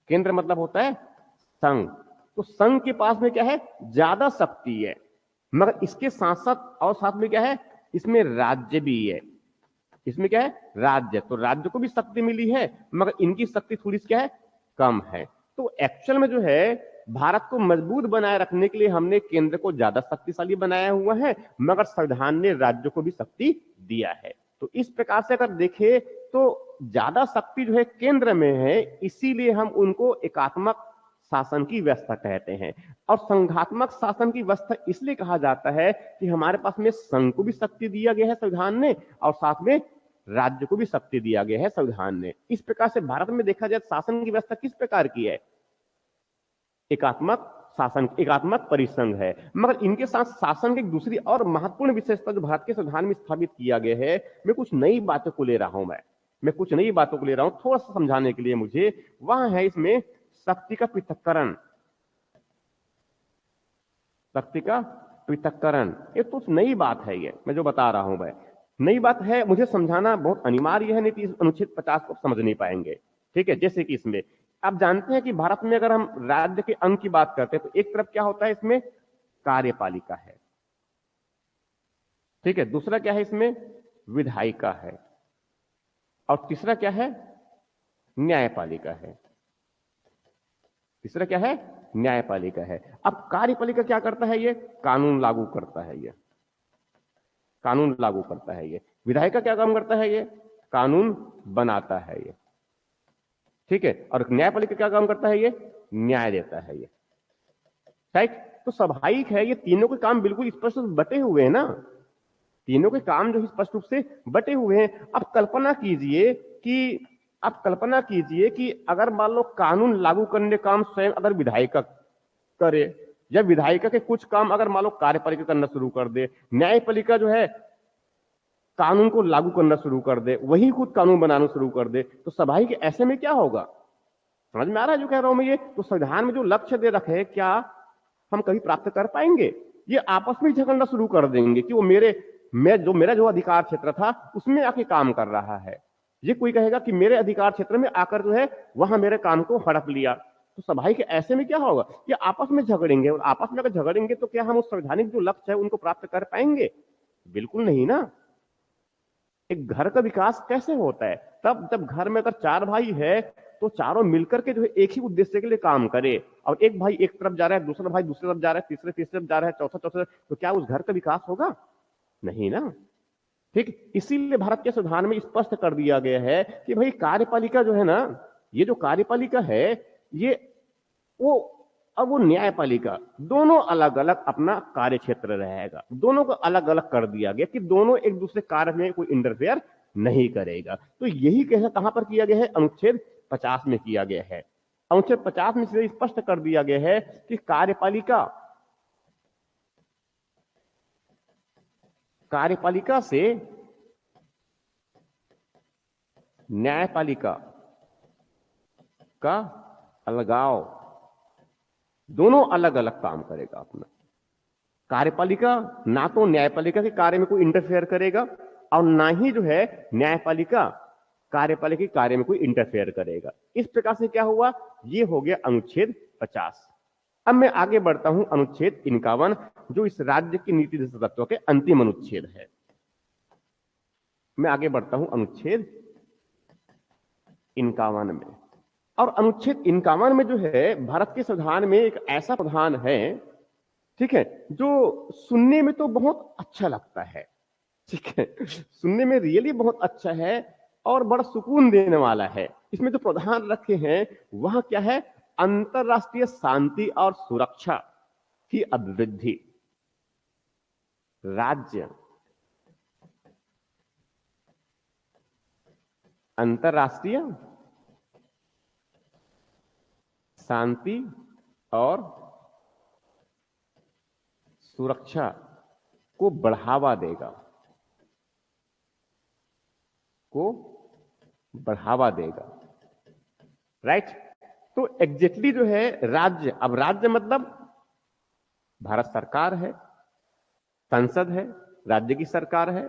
केंद्र मतलब होता है संघ, तो संघ के पास में क्या है, ज्यादा शक्ति है। मगर इसके साथ साथ और साथ में क्या है, इसमें राज्य भी है। इसमें क्या है, राज्य, तो राज्य को भी शक्ति मिली है, मगर इनकी शक्ति थोड़ी सी क्या है, कम है। तो एक्चुअल में जो है भारत को मजबूत बनाए रखने के लिए हमने केंद्र को ज्यादा शक्तिशाली बनाया हुआ है, मगर संविधान ने राज्य को भी शक्ति दिया है। तो इस प्रकार से अगर देखें तो ज्यादा शक्ति जो है केंद्र में है, इसीलिए हम उनको एकात्मक शासन की व्यवस्था कहते हैं। और संघात्मक शासन की व्यवस्था इसलिए कहा जाता है कि हमारे पास में संघ को भी शक्ति दिया गया है संविधान ने, और साथ में राज्य को भी शक्ति दिया गया है संविधान ने। इस प्रकार से भारत में देखा जाए शासन की व्यवस्था किस प्रकार की है, एकात्मक शासन, एकात्मक परिसंघ है। मगर इनके साथ शासन की एक दूसरी और महत्वपूर्ण विशेषता जो भारत के संविधान में स्थापित किया गया है, मैं कुछ नई बातों को ले रहा हूं, मैं कुछ नई बातों को ले रहा हूं थोड़ा सा समझाने के लिए मुझे। वह है इसमें शक्ति का पृथक्करण। शक्ति का पृथक्करण, ये तो नई बात है, ये मैं जो बता रहा हूं, मैं नई बात है, मुझे समझाना बहुत अनिवार्य है, नहीं तो इस अनुच्छेद 50 को समझ नहीं पाएंगे। ठीक है, जैसे कि इसमें आप जानते हैं कि भारत में अगर हम राज्य के अंग की बात करते हैं तो एक तरफ क्या होता है, इसमें कार्यपालिका है, ठीक है, दूसरा क्या है, इसमें विधायिका है, और तीसरा क्या है, न्यायपालिका है। तीसरा क्या है, न्यायपालिका है। अब कार्यपालिका क्या करता है, ये कानून लागू करता है, ये कानून लागू करता है। ये विधायिका क्या काम करता है, ये कानून बनाता है, ये ठीक है। और न्यायपालिका क्या काम करता है, ये न्याय देता है, ये राइट। तो स्वाभाविक है ये तीनों के काम बिल्कुल स्पष्ट रूप से बटे हुए हैं ना, तीनों के काम जो स्पष्ट रूप से बटे हुए हैं। अब कल्पना कीजिए कि आप कल्पना कीजिए कि अगर मान लो कानून लागू करने काम स्वयं अगर विधायिका करे, या विधायिका के कुछ काम अगर मान लो कार्यपालिका करना शुरू कर दे, न्यायपालिका जो है कानून को लागू करना शुरू कर दे, वही खुद कानून बनाना शुरू कर दे, तो स्वाभाविक ऐसे में क्या होगा, समझ में आ रहा है जो कह रहा हूं मैं ये। तो संविधान में जो लक्ष्य दे रखे हैं, क्या हम कभी प्राप्त कर पाएंगे? ये आपस में झगड़ना शुरू कर देंगे कि वो मेरा जो अधिकार क्षेत्र था उसमें आके काम कर रहा है, ये कोई कहेगा कि मेरे अधिकार क्षेत्र में आकर जो है वहां मेरे काम को हड़प लिया। तो स्वाभाविक ऐसे में क्या होगा, ये आपस में झगड़ेंगे, और आपस में अगर झगड़ेंगे तो क्या हम उस संवैधानिक जो लक्ष्य है उनको प्राप्त कर पाएंगे? बिल्कुल नहीं ना। एक घर का विकास कैसे होता है, तब जब घर में अगर चार भाई है तो चारों मिलकर के जो है एक ही उद्देश्य के लिए काम करे, और एक भाई एक तरफ जा रहा है, दूसरा भाई दूसरी तरफ जा रहा है, तीसरे तीसरे तरफ जा रहा है, चौथा चौथा, तो क्या उस घर का विकास होगा? नहीं ना। ठीक, इसीलिए भारत के संविधान में स्पष्ट कर दिया गया है कि भाई कार्यपालिका जो है ना, ये जो कार्यपालिका है, ये वो अब वो न्यायपालिका, दोनों अलग अलग अपना कार्य क्षेत्र रहेगा, दोनों को अलग अलग कर दिया गया कि दोनों एक दूसरे कार्य में कोई इंटरफेयर नहीं करेगा। तो यही कहां पर किया गया है, अनुच्छेद 50 में किया गया है। अनुच्छेद 50 में सीधे स्पष्ट कर दिया गया है कि कार्यपालिका से न्यायपालिका का अलगाव, दोनों अलग अलग काम करेगा अपना। कार्यपालिका ना तो न्यायपालिका के कार्य में कोई इंटरफेयर करेगा, और ना ही जो है न्यायपालिका कार्यपालिका के कार्य में कोई इंटरफेयर करेगा। इस प्रकार से क्या हुआ, ये हो गया अनुच्छेद 50। अब मैं आगे बढ़ता हूं अनुच्छेद 51, जो इस राज्य की नीति तत्वों के अंतिम अनुच्छेद है। मैं आगे बढ़ता हूं अनुच्छेद 51 में, और अनुच्छेद 51 में जो है भारत के संविधान में एक ऐसा प्रावधान है ठीक है, जो सुनने में तो बहुत अच्छा लगता है, ठीक है, सुनने में रियली बहुत अच्छा है और बड़ा सुकून देने वाला है। इसमें जो प्रावधान रखे हैं वह क्या है? अंतरराष्ट्रीय शांति और सुरक्षा की अभिवृद्धि, राज्य अंतरराष्ट्रीय शांति और सुरक्षा को बढ़ावा देगा, को बढ़ावा देगा, राइट। तो एग्जैक्टली जो है राज्य, अब राज्य मतलब भारत सरकार है, संसद है, राज्य की सरकार है,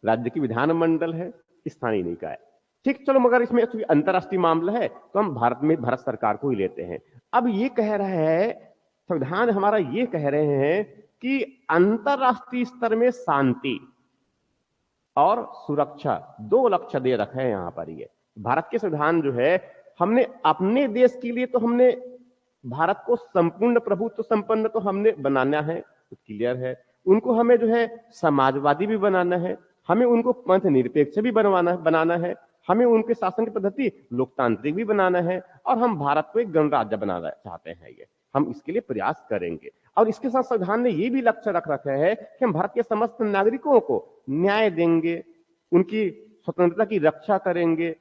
राज्य की विधानमंडल है, स्थानीय निकाय, ठीक। चलो, मगर इसमें चूंकि अंतरराष्ट्रीय मामला है तो हम भारत में भारत सरकार को ही लेते हैं। अब ये कह रहे हैं, संविधान हमारा ये कह रहे हैं कि अंतरराष्ट्रीय स्तर में शांति और सुरक्षा, दो लक्ष्य दे रखे हैं यहां पर। ये भारत के संविधान जो है, हमने अपने देश के लिए तो हमने भारत को संपूर्ण प्रभुत्व संपन्न तो हमने बनाना है, तो क्लियर है। उनको हमें जो है समाजवादी भी बनाना है, हमें उनको पंथ निरपेक्ष भी बनाना है, हमें उनके शासन की पद्धति लोकतांत्रिक भी बनाना है, और हम भारत को एक गणराज्य बनाना चाहते हैं। ये हम इसके लिए प्रयास करेंगे। और इसके साथ संविधान ने ये भी लक्ष्य रख रखा है कि हम भारत के समस्त नागरिकों को न्याय देंगे, उनकी स्वतंत्रता की रक्षा करेंगे,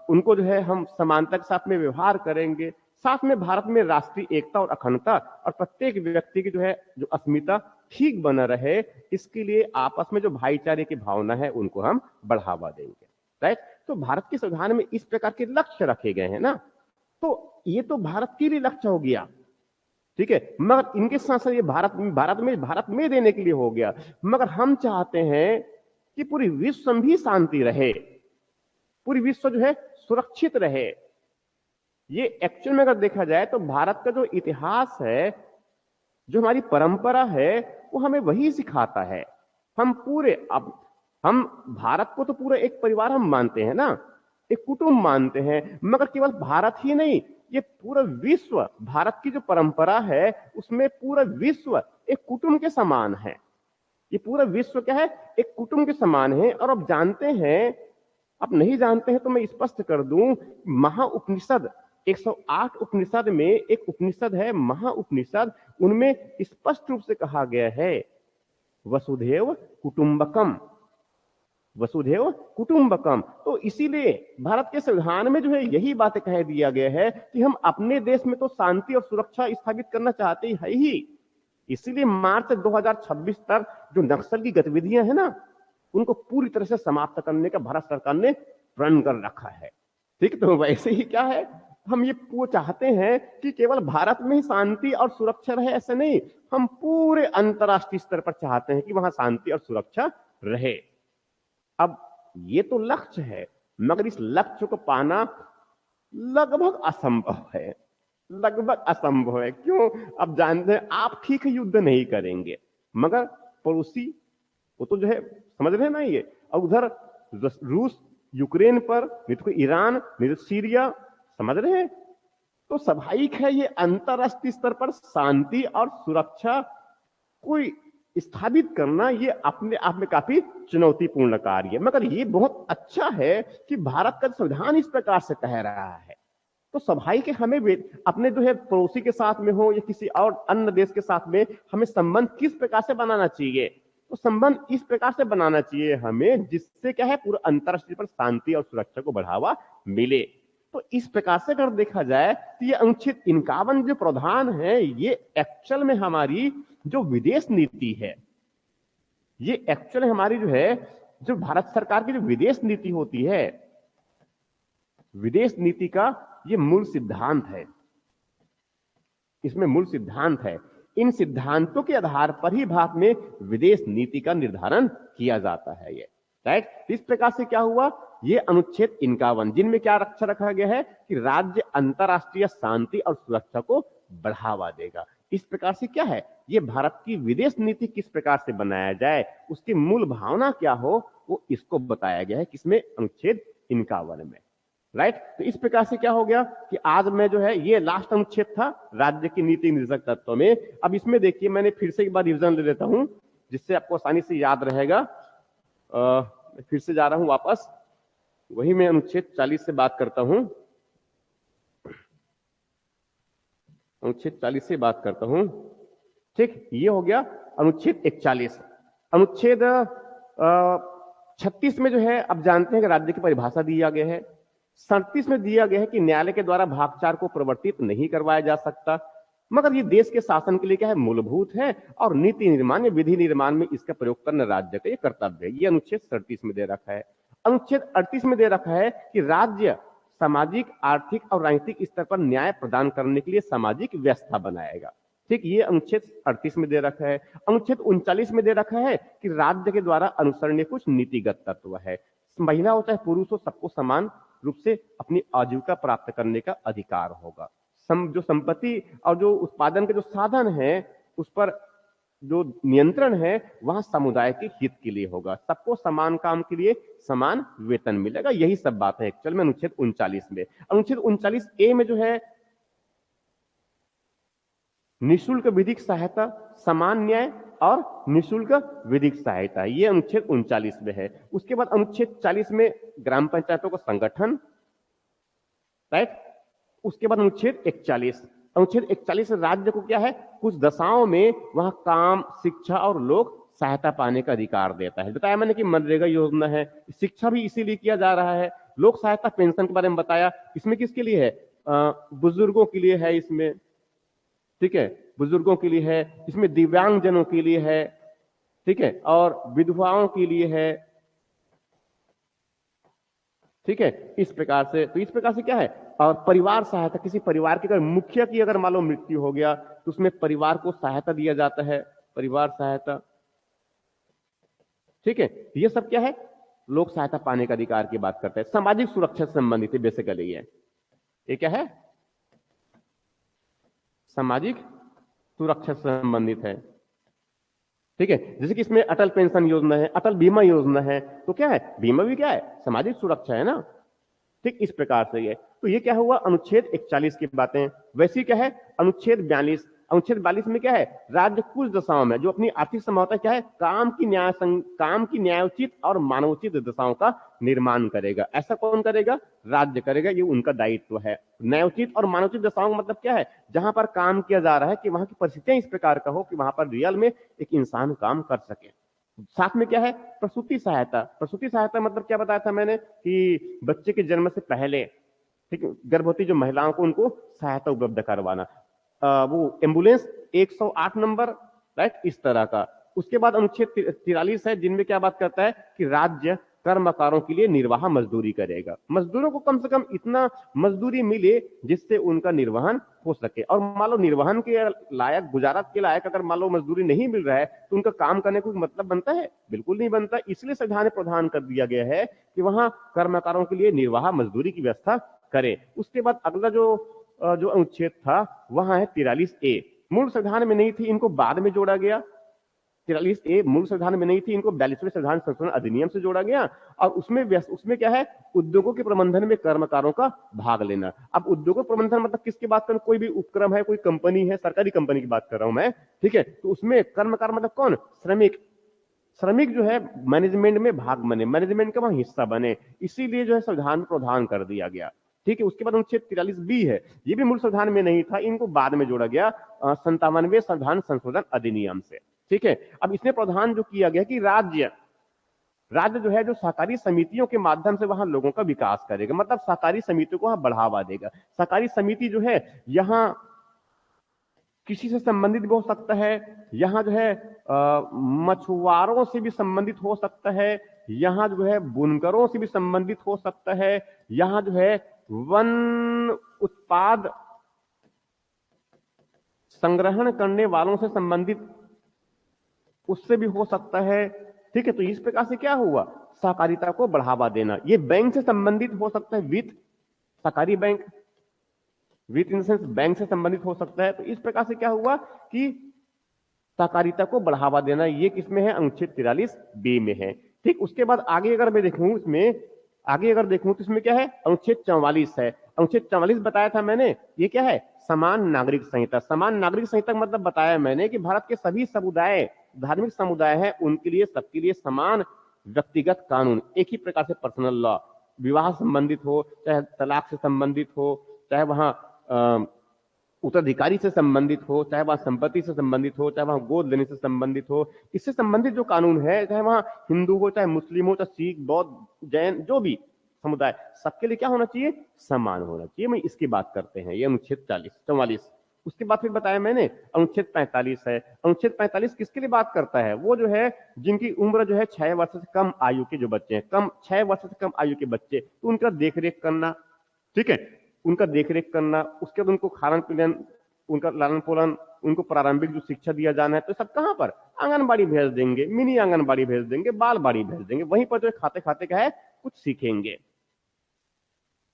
उनको जो है हम समानता के साथ में व्यवहार करेंगे, साथ में भारत में राष्ट्रीय एकता और अखंडता और प्रत्येक व्यक्ति की जो है जो अस्मिता ठीक बना रहे, इसके लिए आपस में जो भाईचारे की भावना है उनको हम बढ़ावा देंगे, राइट। तो भारत के संविधान में इस प्रकार के लक्ष्य रखे गए हैं ना, तो ये तो भारत के लिए लक्ष्य हो गया, ठीक है। मगर इनके साथ साथ ये भारत में देने के लिए हो गया, मगर हम चाहते हैं कि पूरी विश्व में भी शांति रहे, पूरी विश्व जो है सुरक्षित रहे। ये एक्चुअल में अगर देखा जाए तो भारत का जो इतिहास है, जो हमारी परंपरा है, वो हमें वही सिखाता है। हम भारत को तो पूरा एक परिवार हम मानते हैं ना, एक कुटुंब मानते हैं, मगर केवल भारत ही नहीं, ये पूरा विश्व, भारत की जो परंपरा है उसमें पूरा विश्व एक कुटुंब के समान है। ये पूरा विश्व क्या है? एक कुटुंब के समान है। और अब जानते हैं, आप नहीं जानते हैं तो मैं स्पष्ट कर दूं, महाउपनिषद 108 उपनिषद में एक उपनिषद है महाउपनिषद, उनमें स्पष्ट रूप से कहा गया है वसुधैव कुटुंबकम, वसुधैव कुटुंबकम। तो इसीलिए भारत के संविधान में जो है यही बातें कह दिया गया है कि हम अपने देश में तो शांति और सुरक्षा स्थापित करना चाहते हैं ही। इसीलिए मार्च 2026 तक जो नक्सल की गतिविधियां हैं ना, उनको पूरी तरह से समाप्त करने का भारत सरकार ने प्रण कर रखा है, ठीक। तो वैसे ही क्या है, हम ये चाहते हैं कि केवल भारत में ही शांति और सुरक्षा रहे, ऐसे नहीं, हम पूरे अंतरराष्ट्रीय स्तर पर चाहते हैं कि वहां शांति और सुरक्षा रहे। अब ये तो लक्ष्य है, मगर इस लक्ष्य को पाना लगभग असंभव है, लगभग असंभव है। क्यों? अब जानते हैं, आप ठीक है युद्ध नहीं करेंगे, मगर पड़ोसी वो तो जो है समझ रहे हैं ना ये, और उधर रूस यूक्रेन पर, नहीं तो ईरान, नहीं तो सीरिया, समझ रहे हैं। तो स्वाभाविक है ये अंतरराष्ट्रीय स्तर पर शांति और सुरक्षा को स्थापित करना ये अपने आप में काफी चुनौतीपूर्ण कार्य है। मगर ये बहुत अच्छा है कि भारत का संविधान इस प्रकार से कह रहा है, तो स्वाभाविक है हमें अपने जो है पड़ोसी के साथ में हो या किसी और अन्य देश के साथ में हमें संबंध किस प्रकार से बनाना चाहिए, तो संबंध इस प्रकार से बनाना चाहिए हमें जिससे क्या है पूरा अंतरराष्ट्रीय पर शांति और सुरक्षा को बढ़ावा मिले। तो इस प्रकार से अगर देखा जाए तो ये अनुच्छेद 51 जो प्रावधान है, ये एक्चुअल में हमारी जो विदेश नीति है, ये एक्चुअल हमारी जो है, जो भारत सरकार की जो विदेश नीति होती है, विदेश नीति का ये मूल सिद्धांत है, इसमें मूल सिद्धांत है। इन सिद्धांतों के आधार पर ही भारत में विदेश नीति का निर्धारण किया जाता है ये, राइट। इस प्रकार से क्या हुआ, ये अनुच्छेद 51 जिनमें क्या रक्षा रखा गया है कि राज्य अंतरराष्ट्रीय शांति और सुरक्षा को बढ़ावा देगा। इस प्रकार से क्या है, ये भारत की विदेश नीति किस प्रकार से बनाया जाए, उसकी मूल भावना क्या हो, वो इसको बताया गया है किसमें, अनुच्छेद 51 में, राइट। तो इस प्रकार से क्या हो गया कि आज मैं जो है, ये लास्ट अनुच्छेद था राज्य की नीति निर्देशक तत्व में। अब इसमें देखिए, मैंने फिर से एक बार रिवीजन ले लेता हूं जिससे आपको आसानी से याद रहेगा। फिर से जा रहा हूं वापस, वही मैं अनुच्छेद 40 से बात करता हूं, अनुच्छेद 40 से बात करता हूं। ठीक, ये हो गया अनुच्छेद 41। अनुच्छेद 36 में जो है, अब जानते हैं कि राज्य की परिभाषा दिया गया है। 37 में दिया गया है कि न्यायालय के द्वारा भागचार को प्रवर्तित नहीं करवाया जा सकता, मगर ये देश के शासन के लिए क्या है, मूलभूत है, और नीति निर्माण या विधि निर्माण में इसका प्रयोग करना राज्य का ये कर्तव्य है। ये अनुच्छेद 37 में दे रखा है। अनुच्छेद 38 में दे रखा है कि राज्य सामाजिक, आर्थिक और राजनीतिक स्तर पर न्याय प्रदान करने के लिए सामाजिक व्यवस्था बनाएगा। ठीक, ये अनुच्छेद 38 में दे रखा है। अनुच्छेद 39 में दे रखा है कि राज्य के द्वारा अनुसरणीय कुछ नीतिगत तत्व है। महिला हो चाहे पुरुष हो, सबको समान रूप से अपनी आजीविका प्राप्त करने का अधिकार होगा। जो संपत्ति और जो उत्पादन के जो साधन है, उस पर जो नियंत्रण है वहां समुदाय के हित के लिए होगा। सबको समान काम के लिए समान वेतन मिलेगा। यही सब बात है एक्चुअल में अनुच्छेद 39 में। अनुच्छेद 39A में जो है, निःशुल्क विधिक सहायता, समान न्याय और निःशुल्क विधिक सहायता, ये अनुच्छेद 39 में है। उसके बाद अनुच्छेद 40 में ग्राम पंचायतों का संगठन, राइट। उसके बाद अनुच्छेद 41, अनुच्छेद 41 राज्य को क्या है, कुछ दशाओं में वहां काम, शिक्षा और लोक सहायता पाने का अधिकार देता है। बताया मैंने कि मनरेगा योजना है, शिक्षा भी इसीलिए किया जा रहा है। लोक सहायता पेंशन के बारे में बताया, इसमें किसके लिए है, बुजुर्गों के लिए है इसमें, ठीक है, बुजुर्गों के लिए है, इसमें दिव्यांगजनों के लिए है, ठीक है, और विधवाओं के लिए है, ठीक है। इस प्रकार से, तो इस प्रकार से क्या है, और परिवार सहायता, किसी परिवार के अगर मुखिया की अगर मान लो मृत्यु हो गया तो उसमें परिवार को सहायता दिया जाता है, परिवार सहायता, ठीक है। ये सब क्या है, लोक सहायता पाने का अधिकार की बात करते हैं। सामाजिक सुरक्षा से संबंधित है बेसिकली ये क्या है, सामाजिक सुरक्षा से संबंधित है, ठीक है। जैसे कि इसमें अटल पेंशन योजना है, अटल बीमा योजना है, तो क्या है, बीमा भी क्या है, सामाजिक सुरक्षा है ना। ठीक, इस प्रकार से ये, तो ये क्या हुआ अनुच्छेद 41 की बातें। वैसे क्या है अनुच्छेद 42, अनुच्छेद 42 में क्या है, राज्य कुछ दशाओं में जो अपनी आर्थिक संभावना क्या है, काम की न्यायोचित और मानवोचित दशाओं का निर्माण करेगा। ऐसा कौन करेगा, राज्य करेगा, ये उनका दायित्व है। न्यायोचित और मानवोचित दशाओं का मतलब क्या है, जहां पर काम किया जा रहा है कि वहां की परिस्थितियां इस प्रकार का हो कि वहां पर रियल में एक इंसान काम कर सके। साथ में क्या है, प्रसूति सहायता। प्रसूति सहायता मतलब क्या बताया था मैंने कि बच्चे के जन्म से पहले, ठीक है, गर्भवती जो महिलाओं को उनको सहायता उपलब्ध करवाना, वो एम्बुलेंस 108 नंबर, राइट, इस तरह का। उसके बाद अनुच्छेद 43 है, जिनमें क्या बात करता है कि राज्य कर्मकारों के लिए निर्वाह मजदूरी करेगा। मजदूरों को कम से कम इतना मजदूरी मिले जिससे उनका निर्वहन हो सके, और मान लो निर्वहन के लायक, गुजारत के लायक अगर मान लो मजदूरी नहीं मिल रहा है तो उनका काम करने को मतलब बनता है, बिल्कुल नहीं बनता। इसलिए संविधान में प्रावधान कर दिया गया है कि वहां कर्मकारों के लिए निर्वाह मजदूरी की व्यवस्था करे। उसके बाद अगला जो अनुच्छेद था वहां है 43A, मूल संविधान में नहीं थी, इनको बाद में जोड़ा गया। 43A मूल संविधान में नहीं थी, इनको 42वें संविधान संशोधन अधिनियम से जोड़ा गया। और उसमें क्या है, उद्योगों के प्रबंधन में कर्मकारों का भाग लेना। अब उद्योगों प्रबंधन मतलब किसकी बात करूं, कोई भी उपक्रम है, कोई कंपनी है, सरकारी कंपनी की बात कर रहा हूं मैं, ठीक है। तो उसमें कर्मकार मतलब कौन, श्रमिक। श्रमिक जो है मैनेजमेंट में भाग बने, मैनेजमेंट का वहां हिस्सा बने, इसीलिए जो है संविधान में प्रावधान कर दिया गया, ठीक है। उसके बाद अनुच्छेद 43B है, ये भी मूल संविधान में नहीं था, इनको बाद में जोड़ा गया 57वें संविधान संशोधन अधिनियम से, ठीक है। अब इसमें प्रावधान जो किया गया कि राज्य जो है, जो सहकारी समितियों के माध्यम से वहां लोगों का विकास करेगा, मतलब सहकारी समितियों को वहां बढ़ावा देगा। सहकारी समिति जो है यहां किसी से संबंधित भी हो सकता है, यहाँ जो है मछुआरों से भी संबंधित हो सकता है, यहाँ जो है बुनकरों से भी संबंधित हो सकता है, यहाँ जो है वन उत्पाद संग्रहण करने वालों से संबंधित उससे भी हो सकता है, ठीक है। तो इस प्रकार से क्या हुआ, सहकारिता को बढ़ावा देना। ये बैंक से संबंधित हो सकता है, वित्त, सहकारी बैंक, वित्त इन सेंस बैंक से संबंधित हो सकता है। तो इस प्रकार से क्या हुआ कि सहकारिता को बढ़ावा देना, ये किसमें है, अनुच्छेद 43B में है, ठीक। उसके बाद आगे अगर मैं देखूं इसमें आगे अगर देखूं तो इसमें क्या है, अनुच्छेद 44 है। अनुच्छेद 44 बताया था मैंने, ये क्या है, समान नागरिक संहिता। समान नागरिक संहिता मतलब बताया मैंने कि भारत के सभी समुदाय, धार्मिक समुदाय है, उनके लिए, सबके लिए समान व्यक्तिगत कानून, एक ही प्रकार से पर्सनल लॉ, विवाह संबंधित हो, चाहे तलाक से संबंधित हो, चाहे वहां उत्तराधिकारी से संबंधित हो, चाहे वहां संपत्ति से संबंधित हो, चाहे वहां गोद लेने से संबंधित हो, इससे संबंधित जो कानून है, चाहे वहां हिंदू हो, चाहे मुस्लिम हो, चाहे सिख, बौद्ध, जैन, जो भी समुदाय, सबके लिए क्या होना चाहिए, समान होना चाहिए। मैं इसकी बात करते हैं, ये अनुच्छेद 44। उसके बाद फिर बताया मैंने अनुच्छेद 45 है। अनुच्छेद 45 किसके लिए बात करता है, वो जो है जिनकी उम्र जो है 6 वर्ष से कम आयु के जो बच्चे हैं, कम 6 वर्ष से कम आयु के बच्चे, तो उनका देखरेख करना, ठीक है, उनका देखरेख करना, उसके बाद उनको खान पीन, उनका लालन पालन, उनको प्रारंभिक जो शिक्षा दिया जाना है, तो सब कहां पर, आंगनबाड़ी भेज देंगे, मिनी आंगनबाड़ी भेज देंगे, बाल बाड़ी भेज देंगे, वहीं पर जो है खाते खाते क्या है, कुछ सीखेंगे।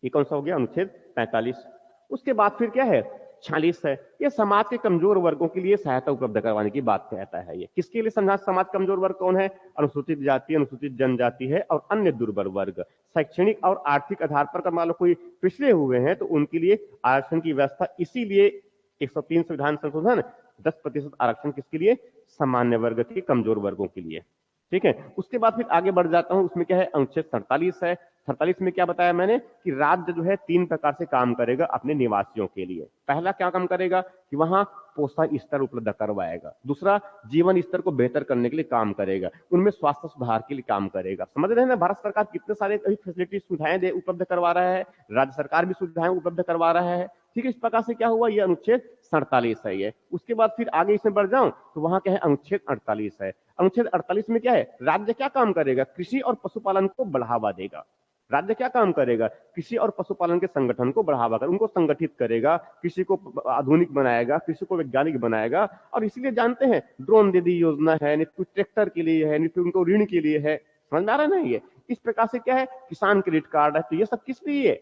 ये कौन सा हो गया, अनुच्छेद 45। उसके बाद फिर क्या है, 46 है। ये समाज के कमजोर वर्गों के लिए सहायता उपलब्ध करवाने की बात कहता है। ये किसके लिए समाज कमजोर वर्ग कौन है, अनुसूचित जाति, अनुसूचित जनजाति है और अन्य दुर्बल वर्ग। शैक्षणिक और आर्थिक आधार पर मान लो कोई पिछड़े हुए हैं तो उनके लिए आरक्षण की व्यवस्था, इसीलिए 103 संविधान संशोधन 10% आरक्षण किसके लिए, सामान्य वर्ग के, कमजोर वर्गों के लिए, ठीक है। उसके बाद फिर आगे बढ़ जाता हूं, उसमें क्या है, अनुच्छेद 47 है। 47 में क्या बताया मैंने कि राज्य जो है 3 प्रकार से काम करेगा अपने निवासियों के लिए। पहला क्या काम करेगा कि वहां पोषण स्तर उपलब्ध करवाएगा, दूसरा जीवन स्तर को बेहतर करने के लिए काम करेगा, उनमें स्वास्थ्य सुधार के लिए काम करेगा। समझ रहे हैं ना, भारत सरकार कितने सारे फैसिलिटी, सुविधाएं दे उपलब्ध करवा रहा है, राज्य सरकार भी सुविधाएं उपलब्ध करवा रहा है, ठीक है। इस प्रकार से क्या हुआ, ये अनुच्छेद 47 है ये। उसके बाद फिर आगे इसमें बढ़ जाऊं तो वहां क्या है, अनुच्छेद 48 है। अनुच्छेद 48 में क्या है, राज्य क्या काम करेगा, कृषि और पशुपालन को बढ़ावा देगा। राज्य क्या काम करेगा, कृषि और पशुपालन के संगठन को बढ़ावा कर, उनको संगठित करेगा, कृषि को आधुनिक बनाएगा, कृषि को वैज्ञानिक बनाएगा। और इसीलिए जानते हैं ड्रोन दीदी योजना है, नहीं तो ट्रैक्टर के लिए है, नहीं तो उनको ऋण के लिए है, समझ में आ रहा है ना। ये इस प्रकार से क्या है, किसान क्रेडिट कार्ड है, तो ये सब किस लिए,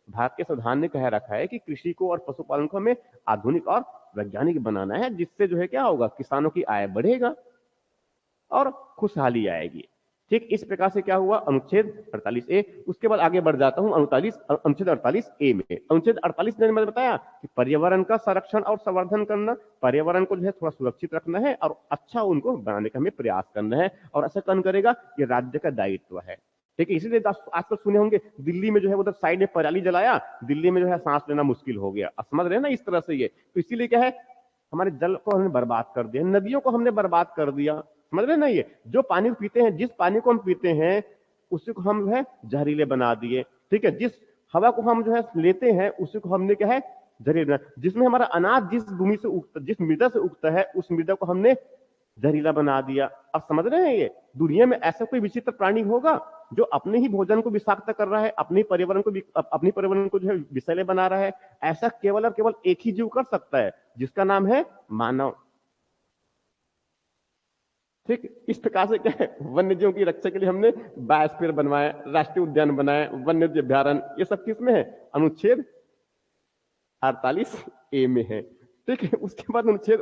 भारत के संविधान ने कह रखा है कि कृषि को और पशुपालन को हमें आधुनिक और वैज्ञानिक बनाना है, जिससे जो है क्या होगा, किसानों की आय बढ़ेगा और खुशहाली आएगी। ठीक इस प्रकार से क्या हुआ, अनुच्छेद 48 ए। उसके बाद आगे बढ़ जाता हूं अनुच्छेद 48 ए में। अनुच्छेद 48 ने मैंने बताया कि पर्यावरण का संरक्षण और संवर्धन करना, पर्यावरण को जो है थोड़ा सुरक्षित रखना है और अच्छा उनको बनाने का हमें प्रयास करना है, और ऐसा कौन करेगा, ये राज्य का दायित्व है। ठीक है, इसीलिए आजकल सुने होंगे दिल्ली में जो है उधर साइड में पराली जलाया, दिल्ली में जो है सांस लेना मुश्किल हो गया। समझ रहे हैं ना, इस तरह से ये, तो इसीलिए क्या है, हमारे जल को हमने बर्बाद कर दिया, नदियों को हमने बर्बाद कर दिया। समझ रहे ना, ये जो पानी पीते हैं, जिस पानी को हम पीते हैं उसी को हम जो है जहरीले बना दिए। ठीक है, जिस हवा को हम जो है लेते हैं उसी को हमने क्या है जहरीले बना, जिसमें हमारा अनाज जिस भूमि से उगता, जिस मृदा से उगता है, उस मृदा को हमने जहरीला बना दिया। अब समझ रहे हैं, ये दुनिया में ऐसा कोई विचित्र प्राणी होगा जो अपने ही भोजन को विषाक्त कर रहा है, अपने पर्यावरण को अपनी पर्यावरण को जो है विषैले बना रहा है। ऐसा केवल और केवल एक ही जीव कर सकता है, जिसका नाम है मानव। ठीक इस प्रकार से क्या है, वन्य जीवों की रक्षा के लिए हमने बायोस्फीयर बनवाया, राष्ट्रीय उद्यान बनाए, वन्य जीव अभ्यारण्य, ये सब किस में है, अनुच्छेद 48 ए में है। ठीक है, उसके बाद अनुच्छेद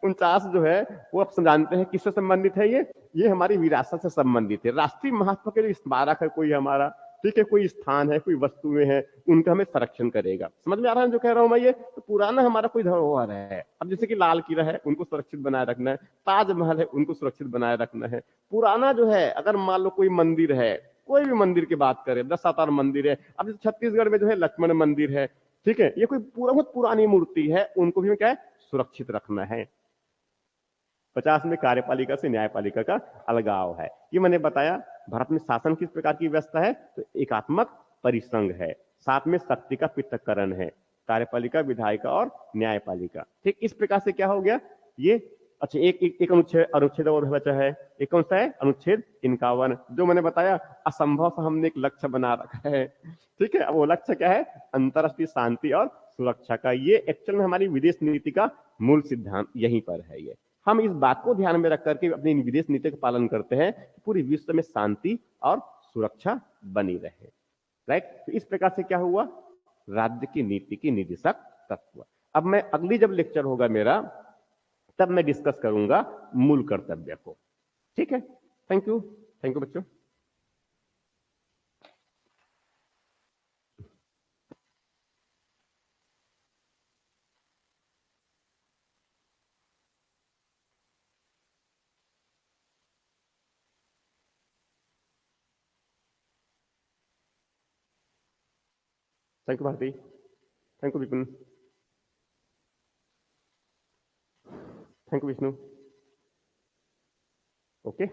49 जो है वो आप जानते हैं किससे संबंधित है, ये हमारी विरासत से संबंधित है। राष्ट्रीय महत्व के जो स्मारक है कोई हमारा, ठीक है, कोई स्थान है, कोई वस्तुएं हैं, उनका हमें संरक्षण करेगा। समझ में आ रहा है जो कह रहा हूं मैं, ये तो पुराना हमारा कोई धरोहर है। अब जैसे कि लाल किला है, उनको सुरक्षित बनाए रखना है, ताजमहल है, उनको सुरक्षित बनाए रखना है। पुराना जो है, अगर मान लो कोई मंदिर है, कोई भी मंदिर की बात करें, 10 मंदिर है, अब जैसे छत्तीसगढ़ में जो है लक्ष्मण मंदिर है, ठीक है, ये कोई बहुत पुरानी मूर्ति है, उनको भी क्या है सुरक्षित रखना है। 50 में कार्यपालिका से न्यायपालिका का अलगाव है। ये मैंने बताया भारत में शासन किस प्रकार की व्यवस्था है, तो एकात्मक परिसंघ है, साथ में शक्ति का पृथक्करण है, कार्यपालिका, विधायिका और न्यायपालिका। ठीक इस प्रकार से क्या हो गया ये। अच्छा, एक अनुच्छेद और बचा है, एक कौन सा है, अनुच्छेद 51, जो मैंने बताया असंभव सा हमने एक लक्ष्य बना रखा है। ठीक है, अब वो लक्ष्य क्या है, अंतरराष्ट्रीय शांति और सुरक्षा का। ये एक्चुअल में हमारी विदेश नीति का मूल सिद्धांत यहीं पर है। ये हम इस बात को ध्यान में रख करके अपनी विदेश नीति का पालन करते हैं कि पूरी विश्व में शांति और सुरक्षा बनी रहे। राइट, तो इस प्रकार से क्या हुआ, राज्य की नीति की निदेशक तत्व। अब मैं अगली जब लेक्चर होगा मेरा, तब मैं डिस्कस करूंगा मूल कर्तव्य को। ठीक है, थैंक यू बच्चों। Thank you Bharti, thank you Vipin, thank you Vishnu. Okay.